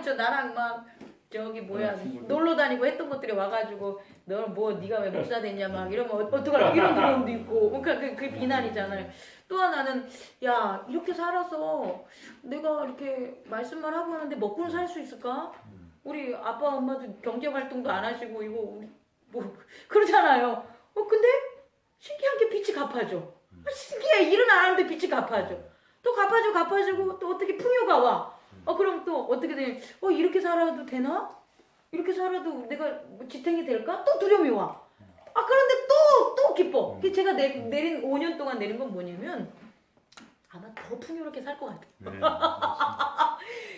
저 나랑 막 저기 놀러 다니고 했던 것들이 와가지고 너 네가 왜 목사 됐냐 막 이러면 어떡하나 이런 두려움도 있고 그 비난이잖아요. 또 하나는 야 이렇게 살아서 내가 이렇게 말씀만 하고 하는데 먹고는 살 수 있을까? 우리 아빠 엄마도 경제 활동도 안 하시고 이거 우리 그러잖아요. 근데 신기한 게 빚이 갚아줘. 신기해. 일은 안 하는데 빚이 갚아줘. 또 갚아주고 또 어떻게 풍요가 와. 그럼 또 어떻게 되냐. 이렇게 살아도 되나? 이렇게 살아도 내가 지탱이 될까? 또 두려움이 와. 그런데 또 기뻐. 제가 내린 5년 동안 내린 건 뭐냐면 아마 더 풍요롭게 살 것 같아요.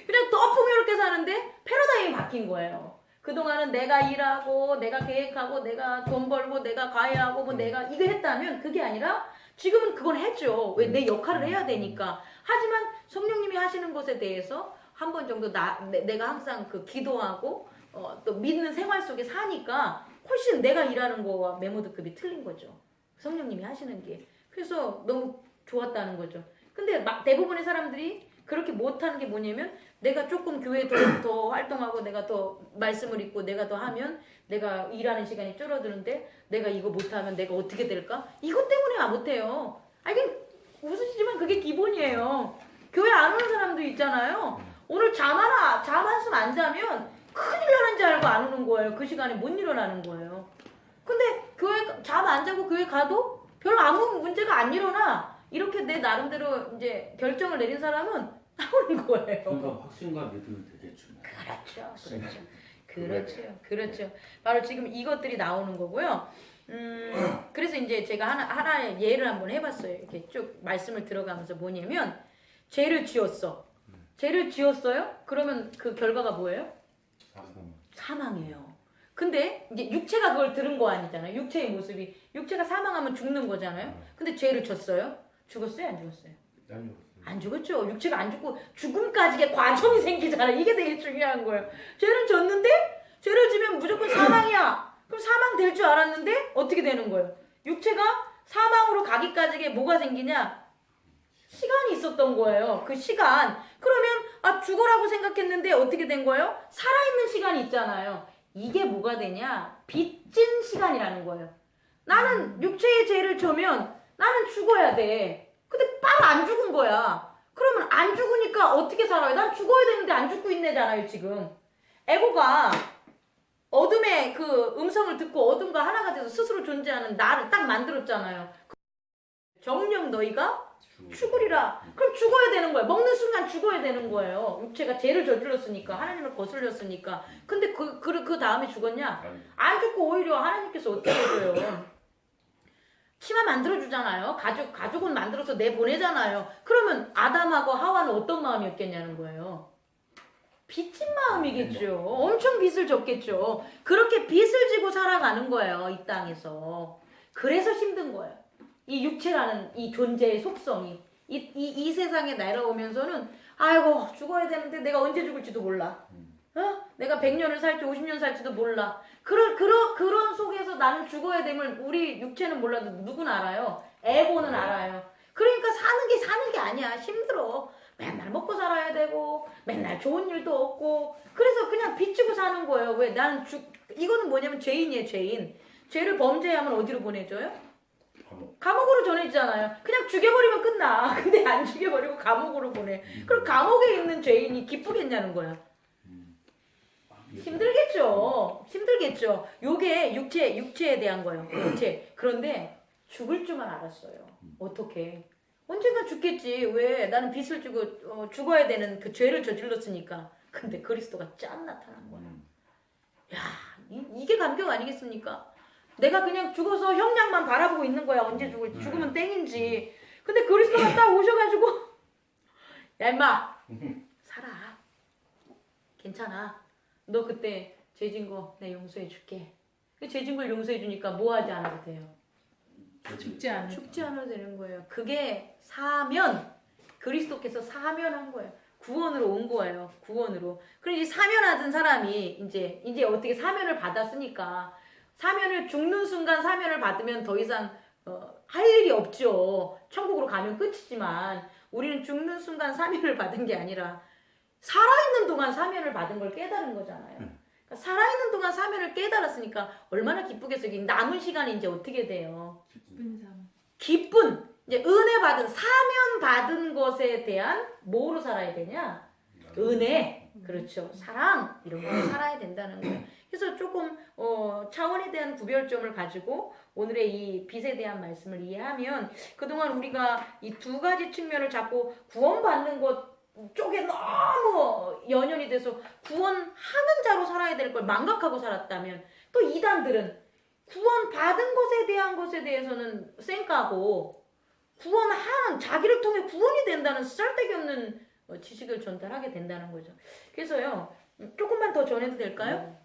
그냥 더 풍요롭게 사는데 패러다임이 바뀐 거예요. 그동안은 내가 일하고 내가 계획하고 내가 돈 벌고 내가 과외하고 내가 이거 했다면 그게 아니라 지금은 그건 했죠. 왜 내 역할을 해야 되니까. 하지만 성령님이 하시는 것에 대해서 한 번 정도 내가 항상 기도하고 또 믿는 생활 속에 사니까 훨씬 내가 일하는 거와 메모드급이 틀린 거죠. 성령님이 하시는 게. 그래서 너무 좋았다는 거죠. 근데 대부분의 사람들이 그렇게 못하는 게 뭐냐면 내가 조금 교회에 더 활동하고 내가 더 말씀을 읽고 내가 더 하면 내가 일하는 시간이 줄어드는데 내가 이거 못하면 내가 어떻게 될까? 이것 때문에 못해요. 이게 웃으시지만 그게 기본이에요. 교회 안 오는 사람도 있잖아요. 오늘 잠 한숨 안 자면 큰일 나는 줄 알고 안 오는 거예요. 그 시간에 못 일어나는 거예요. 근데 교회 잠 안 자고 교회 가도 별로 아무 문제가 안 일어나. 이렇게 내 나름대로 이제 결정을 내린 사람은 나오는 거예요. 그러니까 확신과 믿음이 되게 중요해요. 그렇죠. 바로 지금 이것들이 나오는 거고요. 그래서 이제 제가 하나의 예를 한번 해봤어요. 이렇게 쭉 말씀을 들어가면서 뭐냐면 죄를 지었어. 죄를 지었어요? 그러면 그 결과가 뭐예요? 사망이에요. 근데 이제 육체가 그걸 들은 거 아니잖아요. 육체의 모습이. 육체가 사망하면 죽는 거잖아요. 근데 죄를 졌어요? 죽었어요? 안 죽었어요? 안 죽었죠. 육체가 안 죽고 죽음까지의 과정이 생기잖아요. 이게 되게 중요한 거예요. 죄를 졌는데 죄를 지면 무조건 사망이야. 그럼 사망 될 줄 알았는데 어떻게 되는 거예요? 육체가 사망으로 가기까지의 뭐가 생기냐? 시간이 있었던 거예요. 그 시간. 그러면 아, 죽어라고 생각했는데 어떻게 된 거예요? 살아있는 시간이 있잖아요. 이게 뭐가 되냐? 빚진 시간이라는 거예요. 나는 육체의 죄를 져면 나는 죽어야 돼. 근데 빵 안 죽은 거야. 그러면 안 죽으니까 어떻게 살아요? 난 죽어야 되는데 안 죽고 있네잖아요, 지금. 에고가 어둠의 그 음성을 듣고 어둠과 하나가 돼서 스스로 존재하는 나를 딱 만들었잖아요. 정령 너희가 죽으리라. 그럼 죽어야 되는 거예요. 먹는 순간 죽어야 되는 거예요. 육체가 죄를 저질렀으니까, 하나님을 거슬렸으니까. 근데 그 다음에 죽었냐? 안 죽고 오히려 하나님께서 어떻게 해줘요? 치마 만들어주잖아요. 가죽은 만들어서 내보내잖아요. 그러면 아담하고 하와는 어떤 마음이었겠냐는 거예요. 빚진 마음이겠죠. 엄청 빚을 졌겠죠. 그렇게 빚을 지고 살아가는 거예요. 이 땅에서. 그래서 힘든 거예요. 이 육체라는 이 존재의 속성이. 이 세상에 날아오면서는 아이고 죽어야 되는데 내가 언제 죽을지도 몰라. 내가 100년을 살지 50년 살지도 몰라. 그런 속에서 나는 죽어야 됨을 우리 육체는 몰라도 누구는 알아요. 에고는 알아요. 그러니까 사는 게 아니야. 힘들어. 맨날 먹고 살아야 되고 맨날 좋은 일도 없고 그래서 그냥 빚지고 사는 거예요. 왜? 나는 이거는 뭐냐면 죄인이에요. 죄인. 죄를 범죄하면 어디로 보내줘요? 감옥으로 전해지잖아요. 그냥 죽여버리면 끝나. 근데 안 죽여버리고 감옥으로 보내. 그럼 감옥에 있는 죄인이 기쁘겠냐는 거야. 힘들겠죠. 힘들겠죠. 요게 육체에 대한 거예요. 육체. 그런데 죽을 줄만 알았어요. 어떻게? 언젠가 죽겠지. 왜? 나는 빚을 지고 죽어야 되는 그 죄를 저질렀으니까. 근데 그리스도가 짠 나타난 거야. 야, 이게 감격 아니겠습니까? 내가 그냥 죽어서 형량만 바라보고 있는 거야. 언제 죽을지. 죽으면 땡인지. 근데 그리스도가 딱 오셔가지고 야 임마 살아. 괜찮아. 너 그때 죄진 거 내가 용서해 줄게. 죄진 걸 용서해 주니까 뭐 하지 않아도 돼요. 죽지 않아도 되는 거예요. 그게 사면, 그리스도께서 사면한 거예요. 구원으로 온 거예요. 구원으로. 그럼 이제 사면하던 사람이 이제 어떻게 사면을 받았으니까 사면을 죽는 순간 사면을 받으면 더 이상 할 일이 없죠. 천국으로 가면 끝이지만 우리는 죽는 순간 사면을 받은 게 아니라 살아있는 동안 사면을 받은 걸 깨달은 거잖아요. 그러니까 살아있는 동안 사면을 깨달았으니까 얼마나 기쁘겠어요. 남은 시간이 이제 어떻게 돼요? 기쁜 이제 은혜 받은 사면 받은 것에 대한 뭐로 살아야 되냐? 은혜, 그렇죠. 사랑 이런 거 살아야 된다는 거예요. 그래서 조금 차원에 대한 구별점을 가지고 오늘의 이 빚에 대한 말씀을 이해하면 그동안 우리가 이 두 가지 측면을 잡고 구원받는 것 쪽에 너무 연연이 돼서 구원하는 자로 살아야 될 걸 망각하고 살았다면 또 이단들은 구원받은 것에 대해서는 쌩까고 구원하는 자기를 통해 구원이 된다는 쓸데기 없는 지식을 전달하게 된다는 거죠. 그래서요 조금만 더 전해도 될까요?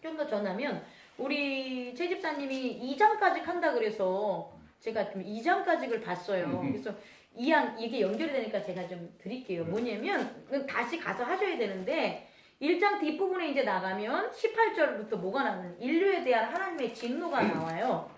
좀 더 전하면 우리 최 집사님이 2장까지 한다 그래서 제가 좀 2장까지를 봤어요. 그래서 이게 연결이 되니까 제가 좀 드릴게요. 뭐냐면 다시 가서 하셔야 되는데 1장 뒷부분에 이제 나가면 18절부터 뭐가 나오는 인류에 대한 하나님의 진노가 나와요.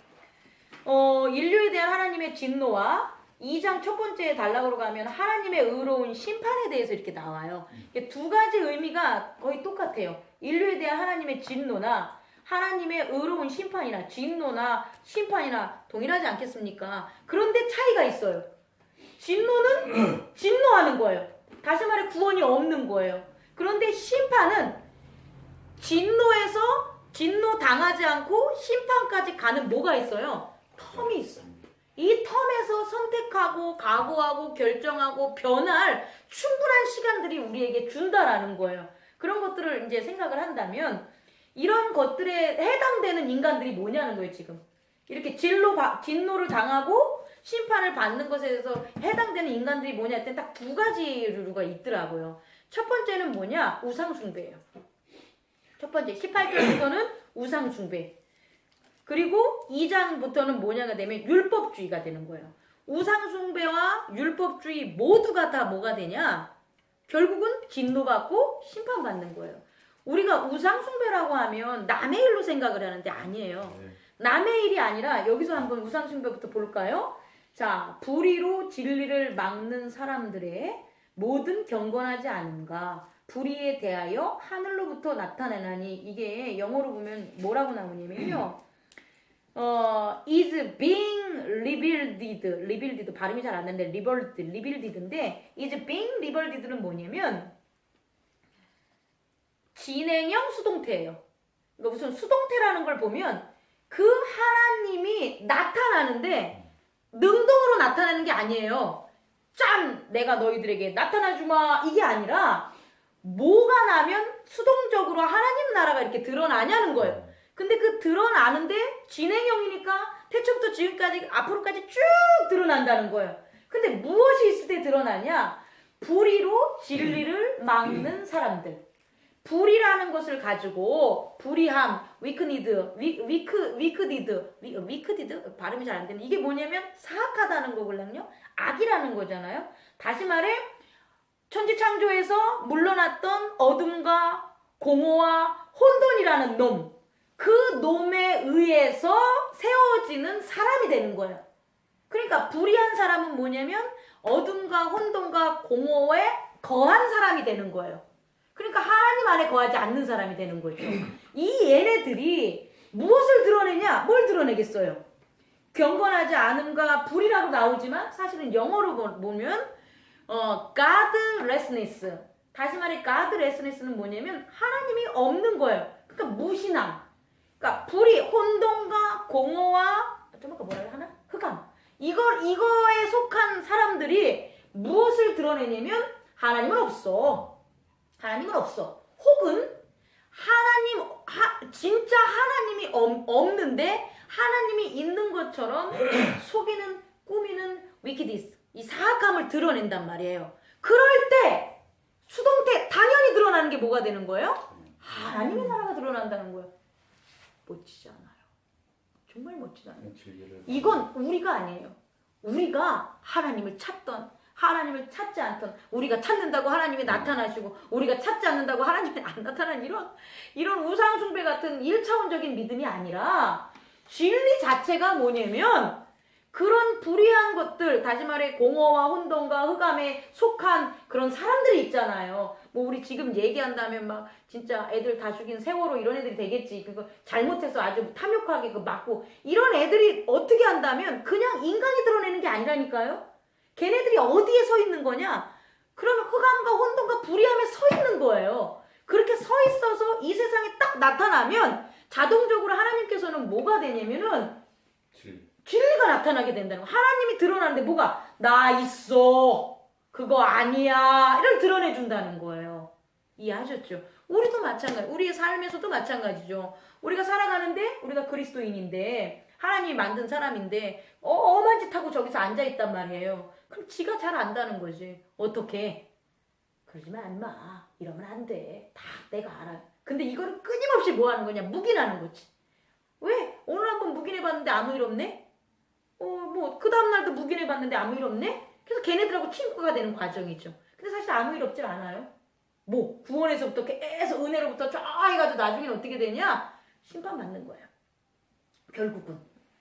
인류에 대한 하나님의 진노와 2장 첫 번째 단락으로 가면 하나님의 의로운 심판에 대해서 이렇게 나와요. 두 가지 의미가 거의 똑같아요. 인류에 대한 하나님의 진노나 하나님의 의로운 심판이나 진노나 심판이나 동일하지 않겠습니까? 그런데 차이가 있어요. 진노는 진노하는 거예요. 다시 말해 구원이 없는 거예요. 그런데 심판은 진노에서 진노 당하지 않고 심판까지 가는 뭐가 있어요? 텀이 있어요. 이 텀에서 선택하고 각오하고 결정하고 변할 충분한 시간들이 우리에게 준다라는 거예요. 그런 것들을 이제 생각을 한다면 이런 것들에 해당되는 인간들이 뭐냐는 거예요, 지금. 이렇게 진노를 당하고 심판을 받는 것에 대해서 해당되는 인간들이 뭐냐 했더니 딱 두 가지류가 있더라고요. 첫 번째는 뭐냐? 우상숭배예요. 첫 번째, 18절부터는 우상숭배. 그리고 2장부터는 뭐냐가 되면 율법주의가 되는 거예요. 우상숭배와 율법주의 모두가 다 뭐가 되냐? 결국은 진노받고 심판받는 거예요. 우리가 우상숭배라고 하면 남의 일로 생각을 하는데 아니에요. 남의 일이 아니라 여기서 한번 우상숭배부터 볼까요? 자, 불의로 진리를 막는 사람들의 모든 경건하지 않음과 불의에 대하여 하늘로부터 나타나나니 이게 영어로 보면 뭐라고 나오냐면요. is being revealed 발음이 잘 안 되는데 revealed인데 is being revealed는 뭐냐면 진행형 수동태예요. 그러니까 무슨 수동태라는 걸 보면 그 하나님이 나타나는데 능동으로 나타나는 게 아니에요. 짠! 내가 너희들에게 나타나주마 이게 아니라 뭐가 나면 수동적으로 하나님 나라가 이렇게 드러나냐는 거예요. 근데 그 드러나는데 진행형이니까 태초부터 지금까지 앞으로까지 쭉 드러난다는 거예요. 근데 무엇이 있을 때 드러나냐? 불의로 진리를 막는 사람들. 불이라는 것을 가지고 불의함, 위크디드 발음이 잘 안 되는 이게 뭐냐면 사악하다는 거거든요. 악이라는 거잖아요. 다시 말해 천지창조에서 물러났던 어둠과 공허와 혼돈이라는 놈, 그 놈에 의해서 세워지는 사람이 되는 거예요. 그러니까 불의한 사람은 뭐냐면 어둠과 혼돈과 공허에 거한 사람이 되는 거예요. 그러니까 하나님 안에 거하지 않는 사람이 되는 거죠. 이 얘네들이 무엇을 드러내냐? 뭘 드러내겠어요? 경건하지 않음과 불이라고 나오지만 사실은 영어로 보면 godlessness. 다시 말해 godlessness는 뭐냐면 하나님이 없는 거예요. 그러니까 무신함. 그러니까 불이 혼돈과 공허와 좀 아까 뭐라 하나? 흑암. 이거에 속한 사람들이 무엇을 드러내냐면 하나님은 없어. 하나님은 없어. 혹은 진짜 하나님이 없는데 하나님이 있는 것처럼 속이는 꾸미는 wickedness, 이 사악함을 드러낸단 말이에요. 그럴 때 수동태 당연히 드러나는 게 뭐가 되는 거예요? 하나님의 나라가 드러난다는 거예요. 멋지지 않아요? 정말 멋지지 않아요? 이건 우리가 아니에요. 우리가 하나님을 찾던 하나님을 찾지 않던, 우리가 찾는다고 하나님이 나타나시고 우리가 찾지 않는다고 하나님이 안 나타나는 이런 우상숭배 같은 1차원적인 믿음이 아니라 진리 자체가 뭐냐면 그런 불의한 것들, 다시 말해 공허와 혼돈과 흑암에 속한 그런 사람들이 있잖아요. 뭐 우리 지금 얘기한다면 막 진짜 애들 다 죽인 세월호 이런 애들이 되겠지. 그거 잘못해서 아주 탐욕하게 그 맞고 이런 애들이 어떻게 한다면 그냥 인간이 드러내는 게 아니라니까요. 걔네들이 어디에 서 있는 거냐? 그러면 흑암과 혼돈과 불의함에 서 있는 거예요. 그렇게 서 있어서 이 세상에 딱 나타나면 자동적으로 하나님께서는 뭐가 되냐면은 진리가 나타나게 된다는 거예요. 하나님이 드러나는데 뭐가 나 있어. 그거 아니야. 이걸 드러내준다는 거예요. 이해하셨죠? 우리도 마찬가지. 우리의 삶에서도 마찬가지죠. 우리가 살아가는데 우리가 그리스도인인데 하나님이 만든 사람인데 엄한 짓 하고 저기서 앉아있단 말이에요. 그럼 지가 잘 안다는 거지. 어떻게? 그러지만 않마. 이러면 안 돼. 다 내가 알아. 근데 이거를 끊임없이 뭐 하는 거냐? 묵인하는 거지. 왜? 오늘 한번 묵인해봤는데 아무 일 없네? 그 다음날도 묵인해봤는데 아무 일 없네? 그래서 걔네들하고 친구가 되는 과정이죠. 근데 사실 아무 일 없질 않아요. 구원에서부터 계속 은혜로부터 쫙 해가지고 나중에는 어떻게 되냐? 심판받는 거예요. 결국은.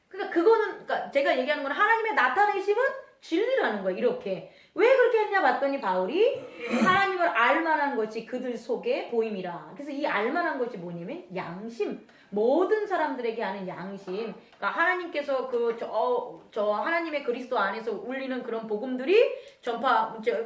그러니까 제가 얘기하는 건 하나님의 나타내심은 진리라는 거예요. 이렇게. 왜 그렇게 했냐 봤더니 바울이 하나님을 알만한 것이 그들 속에 보임이라. 그래서 이 알만한 것이 뭐냐면 양심. 모든 사람들에게 아는 양심. 그러니까 하나님께서 저 하나님의 그리스도 안에서 울리는 그런 복음들이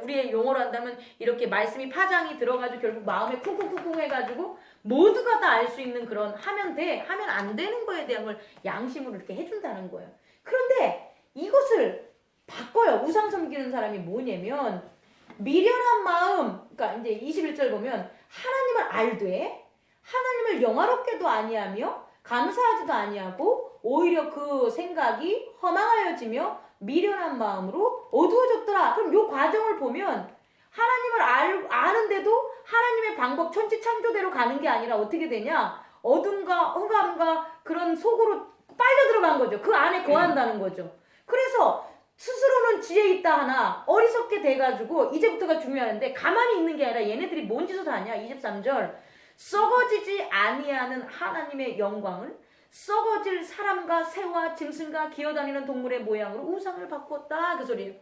우리의 용어로 한다면 이렇게 말씀이 파장이 들어가지고 결국 마음에 쿵쿵쿵쿵 해가지고 모두가 다 알 수 있는 그런 하면 안 되는 거에 대한 걸 양심으로 이렇게 해준다는 거예요. 그런데 이것을 바꿔요. 우상 섬기는 사람이 뭐냐면 미련한 마음, 그러니까 이제 21절 보면 하나님을 알되 하나님을 영화롭게도 아니하며 감사하지도 아니하고 오히려 그 생각이 허망하여지며 미련한 마음으로 어두워졌더라. 그럼 요 과정을 보면 하나님을 아는데도 하나님의 방법 천지창조대로 가는 게 아니라 어떻게 되냐? 어둠과 흑암과 그런 속으로 빨려 들어간 거죠. 그 안에 거한다는 거죠. 그래서 스스로는 지혜 있다 하나 어리석게 돼가지고 이제부터가 중요한데 가만히 있는 게 아니라 얘네들이 뭔 짓을 하냐. 23절 썩어지지 아니하는 하나님의 영광을 썩어질 사람과 새와 짐승과 기어다니는 동물의 모양으로 우상을 바꿨다. 그 소리예요.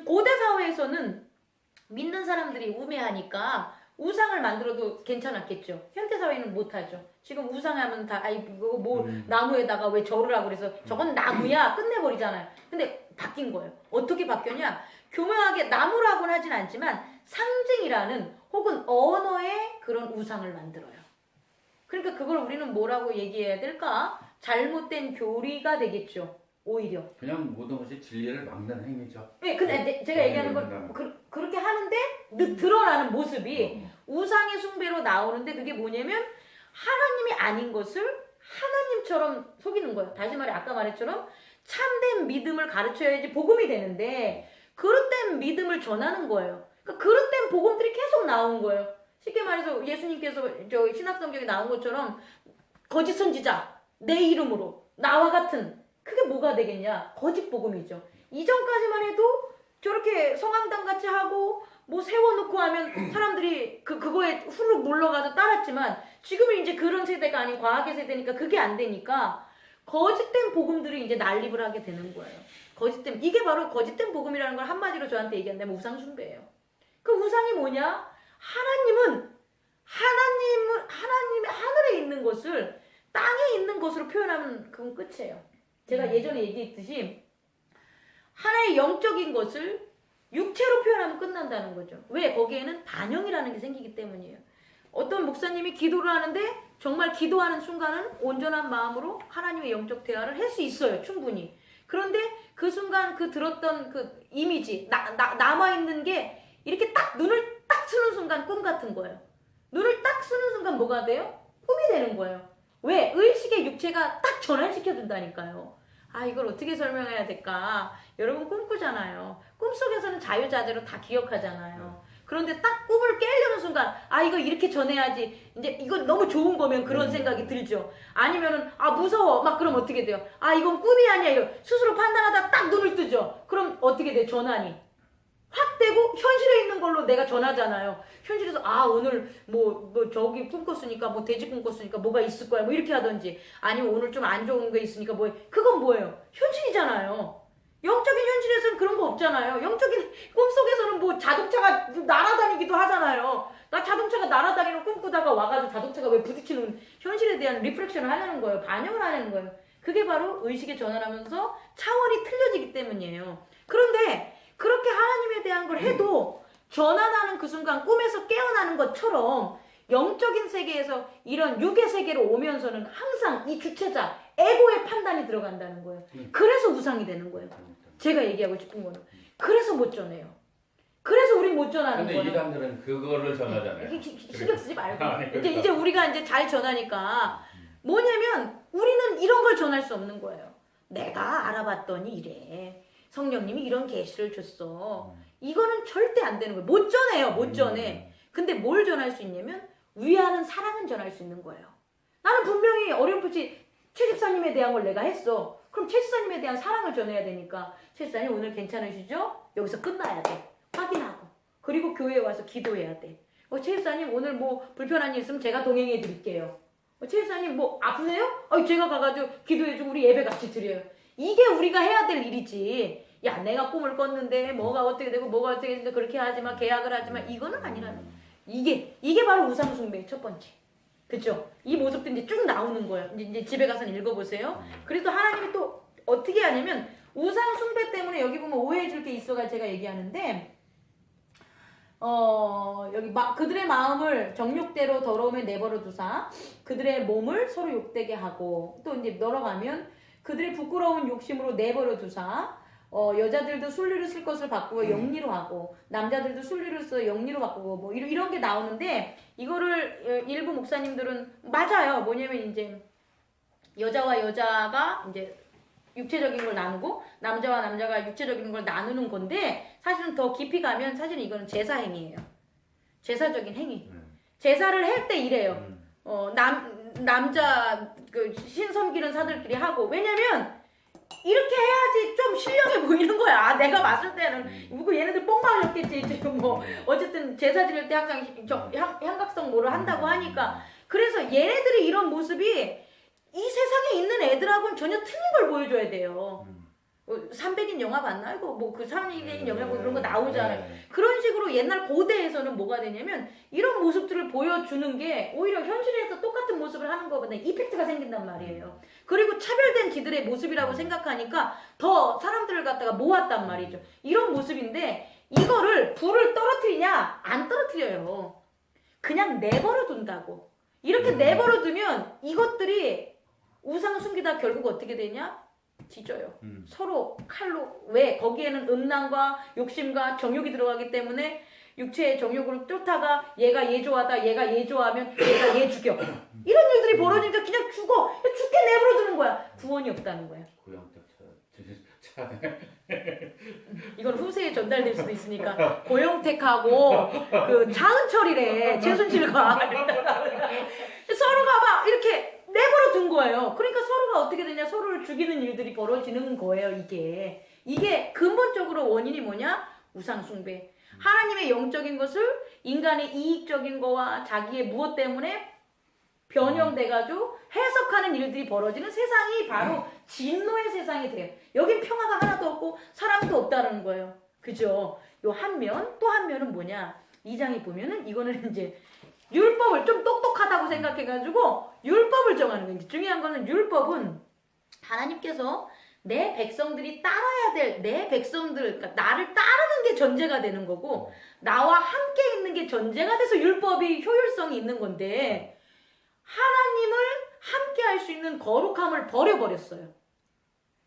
고대 사회에서는 믿는 사람들이 우매하니까 우상을 만들어도 괜찮았겠죠. 현대사회는 못하죠. 지금 우상하면 다 아이 뭐 나무에다가 왜 절을 하고 그래서 저건 나무야 끝내버리잖아요. 근데 바뀐 거예요. 어떻게 바뀌었냐? 교묘하게 나무라고는 하진 않지만 상징이라는 혹은 언어의 그런 우상을 만들어요. 그러니까 그걸 우리는 뭐라고 얘기해야 될까? 잘못된 교리가 되겠죠. 오히려. 그냥 모든 것이 진리를 막는 행위죠. 네, 근데 제가 얘기하는 건 그렇게 하는데 드러나는 모습이 우상의 숭배로 나오는데 그게 뭐냐면 하나님이 아닌 것을 하나님처럼 속이는 거예요. 다시 말해 아까 말했처럼 참된 믿음을 가르쳐야지 복음이 되는데 그릇된 믿음을 전하는 거예요. 그러니까 그릇된 복음들이 계속 나오는 거예요. 쉽게 말해서 예수님께서 저 신약성경에 나온 것처럼 거짓 선지자 내 이름으로 나와 같은 그게 뭐가 되겠냐? 거짓 복음이죠. 이전까지만 해도 저렇게 성황당 같이 하고 뭐 세워놓고 하면 사람들이 그거에 후룩 물러가서 따랐지만 지금은 이제 그런 세대가 아닌 과학의 세대니까 그게 안 되니까 거짓된 복음들이 이제 난립을 하게 되는 거예요. 이게 바로 거짓된 복음이라는 걸 한마디로 저한테 얘기한다면 우상 숭배예요. 그 우상이 뭐냐? 하나님의 하늘에 있는 것을 땅에 있는 것으로 표현하면 그건 끝이에요. 제가 예전에 얘기했듯이 하나의 영적인 것을 육체로 표현하면 끝난다는 거죠. 왜? 거기에는 반영이라는 게 생기기 때문이에요. 어떤 목사님이 기도를 하는데 정말 기도하는 순간은 온전한 마음으로 하나님의 영적 대화를 할 수 있어요. 충분히. 그런데 그 순간 그 들었던 그 이미지 남아있는 게 이렇게 딱 눈을 딱 쓰는 순간 꿈 같은 거예요. 눈을 딱 쓰는 순간 뭐가 돼요? 꿈이 되는 거예요. 왜? 의식의 육체가 딱 전환시켜준다니까요. 아 이걸 어떻게 설명해야 될까? 여러분 꿈꾸잖아요. 꿈속에서는 자유자재로 다 기억하잖아요. 그런데 딱 꿈을 깨려는 순간 아 이거 이렇게 전해야지 이제 이건 너무 좋은 거면 그런 생각이 들죠. 아니면은 아 무서워 막 그럼 어떻게 돼요? 아 이건 꿈이 아니야 이거 스스로 판단하다 딱 눈을 뜨죠. 그럼 어떻게 돼요? 전환이 확 되고 현실에 있는 걸로 내가 전하잖아요. 현실에서 아 오늘 뭐 저기 꿈꿨으니까 뭐 돼지 꿈꿨으니까 뭐가 있을 거야 뭐 이렇게 하든지 아니면 오늘 좀 안 좋은 거 있으니까 뭐 그건 뭐예요? 현실이잖아요. 영적인 현실에서는 그런 거 없잖아요. 영적인 꿈속에서는 뭐 자동차가 날아다니기도 하잖아요. 나 자동차가 날아다니는 꿈꾸다가 와가지고 자동차가 왜 부딪히는 현실에 대한 리프렉션을 하려는 거예요. 반영을 하려는 거예요. 그게 바로 의식의 전환하면서 차원이 틀려지기 때문이에요. 그런데 그렇게 하나님에 대한 걸 해도 전환하는 그 순간 꿈에서 깨어나는 것처럼 영적인 세계에서 이런 육의 세계로 오면서는 항상 이 주체자, 에고의 판단이 들어간다는 거예요. 그래서 우상이 되는 거예요. 제가 얘기하고 싶은 거는. 그래서 못 전해요. 그래서 우린 못 전하는 거예요. 근데 이단들은 그거를 전하잖아요. 신경 쓰지 말고. 아니, 이제 우리가 이제 잘 전하니까 뭐냐면 우리는 이런 걸 전할 수 없는 거예요. 내가 알아봤더니 이래. 성령님이 이런 계시를 줬어. 이거는 절대 안 되는 거예요. 못 전해요. 못 전해. 근데 뭘 전할 수 있냐면 위하는 사랑은 전할 수 있는 거예요. 나는 분명히 어렴풋이 최 집사님에 대한 걸 내가 했어. 그럼 최 집사님에 대한 사랑을 전해야 되니까 최 집사님 오늘 괜찮으시죠? 여기서 끝나야 돼. 확인하고. 그리고 교회에 와서 기도해야 돼. 최 집사님 오늘 뭐 불편한 일 있으면 제가 동행해 드릴게요. 최 집사님 뭐 아프세요? 제가 가가지고 기도해주고 우리 예배 같이 드려요. 이게 우리가 해야 될 일이지. 야 내가 꿈을 꿨는데 뭐가 어떻게 되고 뭐가 어떻게 되는데 그렇게 하지마 계약을 하지마 이거는 아니라는 거야. 이게 바로 우상숭배의 첫 번째. 그쵸? 이 모습들이 이제 쭉 나오는 거예요. 이제 집에 가서 읽어보세요. 그래서 하나님이 또 어떻게 하냐면 우상숭배 때문에 여기 보면 오해해줄 게 있어가 제가 얘기하는데 여기 그들의 마음을 정욕대로 더러움에 내버려 두사 그들의 몸을 서로 욕되게 하고 또 이제 넘어가면 그들의 부끄러운 욕심으로 내버려 두사 여자들도 순리를 쓸 것을 바꾸고 영리로 하고 남자들도 순리를 써 영리로 바꾸고 뭐 이런 게 나오는데 이거를 일부 목사님들은 맞아요. 뭐냐면 이제 여자와 여자가 이제 육체적인 걸 나누고 남자와 남자가 육체적인 걸 나누는 건데 사실은 더 깊이 가면 사실은 이거는 제사 행위예요. 제사적인 행위. 제사를 할 때 이래요. 남자 그 신섬기는 사들끼리 하고 왜냐면 이렇게 해야지 좀 신령해 보이는 거야. 내가 봤을 때는 뭐 얘네들 뽕말렸겠지 지금 뭐 어쨌든 제사 지낼 때 항상 향각성 뭐를 한다고 하니까 그래서 얘네들이 이런 모습이 이 세상에 있는 애들하고는 전혀 틀린 걸 보여줘야 돼요. 300인 영화 봤나? 이거 뭐 그 300인 영화 뭐 그런 거 나오잖아요. 네. 그런 식으로 옛날 고대에서는 뭐가 되냐면 이런 모습들을 보여주는 게 오히려 현실에서 똑같은 모습을 하는 것보다 이펙트가 생긴단 말이에요. 그리고 차별된 지들의 모습이라고 생각하니까 더 사람들을 갖다가 모았단 말이죠. 이런 모습인데 이거를 불을 떨어뜨리냐? 안 떨어뜨려요. 그냥 내버려 둔다고. 이렇게 내버려 두면 이것들이 우상 숭기다 결국 어떻게 되냐? 뒤져요. 서로 칼로. 왜? 거기에는 음란과 욕심과 정욕이 들어가기 때문에 육체의 정욕을 쫓다가 얘가 얘 좋아하다 얘가 얘 좋아하면 얘가 얘 죽여. 이런 일들이 벌어지니까 그냥 죽어. 죽게 내버려 두는 거야. 구원이 없다는 거야. 고향 차. 이건 후세에 전달될 수도 있으니까 고영택하고 그 차은철이래 최순실과 서로가 막 이렇게 내버려 둔 거예요. 그러니까 서로가 어떻게 되냐? 서로를 죽이는 일들이 벌어지는 거예요. 이게 근본적으로 원인이 뭐냐? 우상숭배. 하나님의 영적인 것을 인간의 이익적인 거와 자기의 무엇 때문에 변형돼가지고 해석하는 일들이 벌어지는 세상이 바로 진노의 세상이 돼요. 여긴 평화가 하나도 없고 사랑도 없다는 거예요. 그죠? 요 한 면, 또 한 면은 뭐냐? 2장에 보면은 이거는 이제 율법을 좀 똑똑하다고 생각해가지고 율법을 정하는 거예요. 중요한 거는 율법은 하나님께서 내 백성들이 따라야 될 내 백성들, 그러니까 나를 따르는 게 전제가 되는 거고 나와 함께 있는 게 전제가 돼서 율법이 효율성이 있는 건데 하나님을 함께 할 수 있는 거룩함을 버려버렸어요.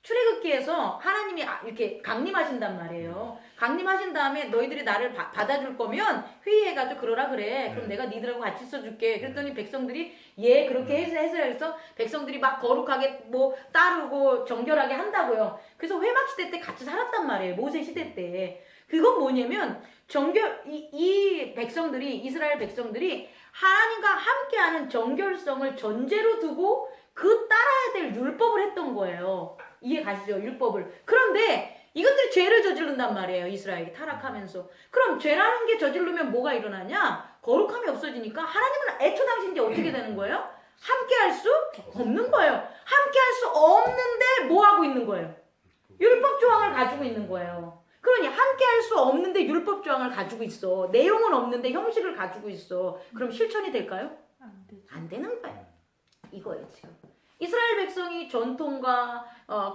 출애굽기에서 하나님이 이렇게 강림하신단 말이에요. 강림하신 다음에 너희들이 나를 받아줄 거면 회의해가지고 그러라 그래. 그럼 내가 니들하고 같이 써줄게. 그랬더니 백성들이 예 그렇게 해서 백성들이 막 거룩하게 뭐 따르고 정결하게 한다고요. 그래서 회막 시대 때 같이 살았단 말이에요. 모세 시대 때. 그건 뭐냐면 이 백성들이 이스라엘 백성들이 하나님과 함께하는 정결성을 전제로 두고 그 따라야 될 율법을 했던 거예요. 이해 가시죠? 율법을. 그런데 이것들이 죄를 저지른단 말이에요. 이스라엘이 타락하면서. 그럼 죄라는 게 저지르면 뭐가 일어나냐? 거룩함이 없어지니까 하나님은 애초 당시 이제 어떻게 되는 거예요? 함께할 수 없는 거예요. 함께할 수 없는데 뭐 하고 있는 거예요? 율법 조항을 가지고 있는 거예요. 그러니 함께할 수 없는데 율법 조항을 가지고 있어. 내용은 없는데 형식을 가지고 있어. 그럼 실천이 될까요? 안 되는 거예요. 이거예요 지금. 이스라엘 백성이 전통과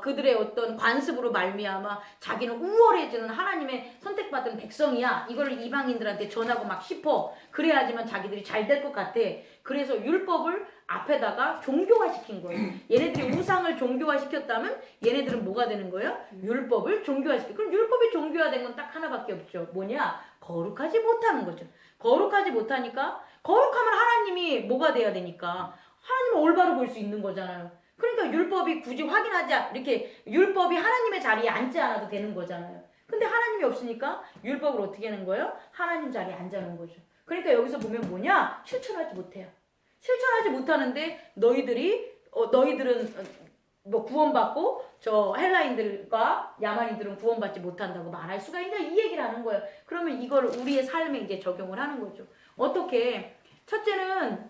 그들의 어떤 관습으로 말미암아 자기는 우월해지는 하나님의 선택받은 백성이야. 이걸 이방인들한테 전하고 막 싶어. 그래야지만 자기들이 잘 될 것 같아. 그래서 율법을 앞에다가 종교화시킨 거예요. 얘네들이 우상을 종교화시켰다면 얘네들은 뭐가 되는 거예요? 율법을 종교화시켜. 그럼 율법이 종교화된 건 딱 하나밖에 없죠. 뭐냐? 거룩하지 못하는 거죠. 거룩하지 못하니까 거룩하면 하나님이 뭐가 돼야 되니까 하나님은 올바로 볼 수 있는 거잖아요. 그러니까 율법이 굳이 확인하지 이렇게 율법이 하나님의 자리에 앉지 않아도 되는 거잖아요. 근데 하나님이 없으니까 율법을 어떻게 하는 거예요? 하나님 자리에 앉아놓은 거죠. 그러니까 여기서 보면 뭐냐? 실천하지 못해요. 실천하지 못하는데 너희들은 뭐 구원받고 저 헬라인들과 야만인들은 구원받지 못한다고 말할 수가 있냐? 이 얘기를 하는 거예요. 그러면 이걸 우리의 삶에 이제 적용을 하는 거죠. 어떻게? 첫째는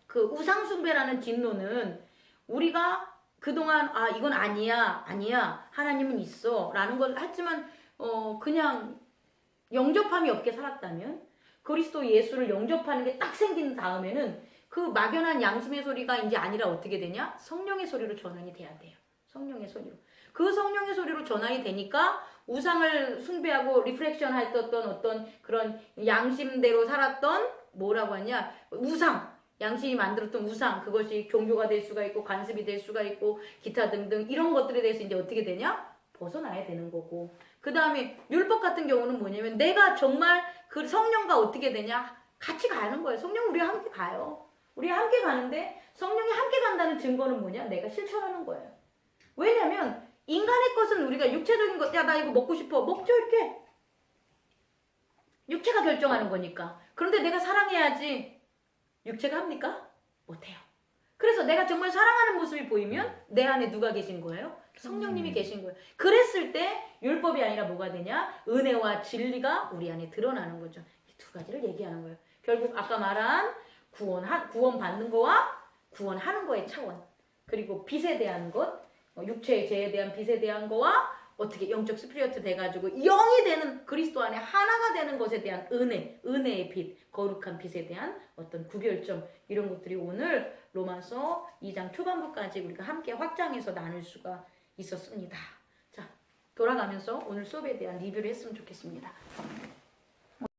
그 우상숭배라는 진노는 우리가 그동안 이건 아니야 하나님은 있어 라는 걸 했지만 그냥 영접함이 없게 살았다면 그리스도 예수를 영접하는 게 딱 생긴 다음에는 그 막연한 양심의 소리가 이제 아니라 어떻게 되냐? 성령의 소리로 전환이 돼야 돼요. 성령의 소리로. 그 성령의 소리로 전환이 되니까 우상을 숭배하고 리프렉션 했던 어떤 그런 양심대로 살았던 뭐라고 하냐? 우상. 양심이 만들었던 우상, 그것이 종교가 될 수가 있고 관습이 될 수가 있고 기타 등등 이런 것들에 대해서 이제 어떻게 되냐? 벗어나야 되는 거고. 그 다음에 율법 같은 경우는 뭐냐면 내가 정말 그 성령과 어떻게 되냐? 같이 가는 거예요. 성령 우리와 함께 가요. 우리와 함께 가는데 성령이 함께 간다는 증거는 뭐냐? 내가 실천하는 거예요. 왜냐면 인간의 것은 우리가 육체적인 것, 야 나 이거 먹고 싶어. 먹죠 이렇게. 육체가 결정하는 거니까. 그런데 내가 사랑해야지. 육체가 합니까? 못해요. 그래서 내가 정말 사랑하는 모습이 보이면 내 안에 누가 계신 거예요? 성령님이 계신 거예요. 그랬을 때 율법이 아니라 뭐가 되냐? 은혜와 진리가 우리 안에 드러나는 거죠. 이 두 가지를 얘기하는 거예요. 결국 아까 말한 구원 받는 거와 구원하는 거의 차원. 그리고 빛에 대한 것, 육체의 죄에 대한 빚에 대한 거와 어떻게 영적 스피리어트 돼가지고 영이 되는 그리스도 안에 하나가 되는 것에 대한 은혜의 빚, 거룩한 빚에 대한 어떤 구별점 이런 것들이 오늘 로마서 2장 초반부까지 우리가 함께 확장해서 나눌 수가 있었습니다. 자, 돌아가면서 오늘 수업에 대한 리뷰를 했으면 좋겠습니다.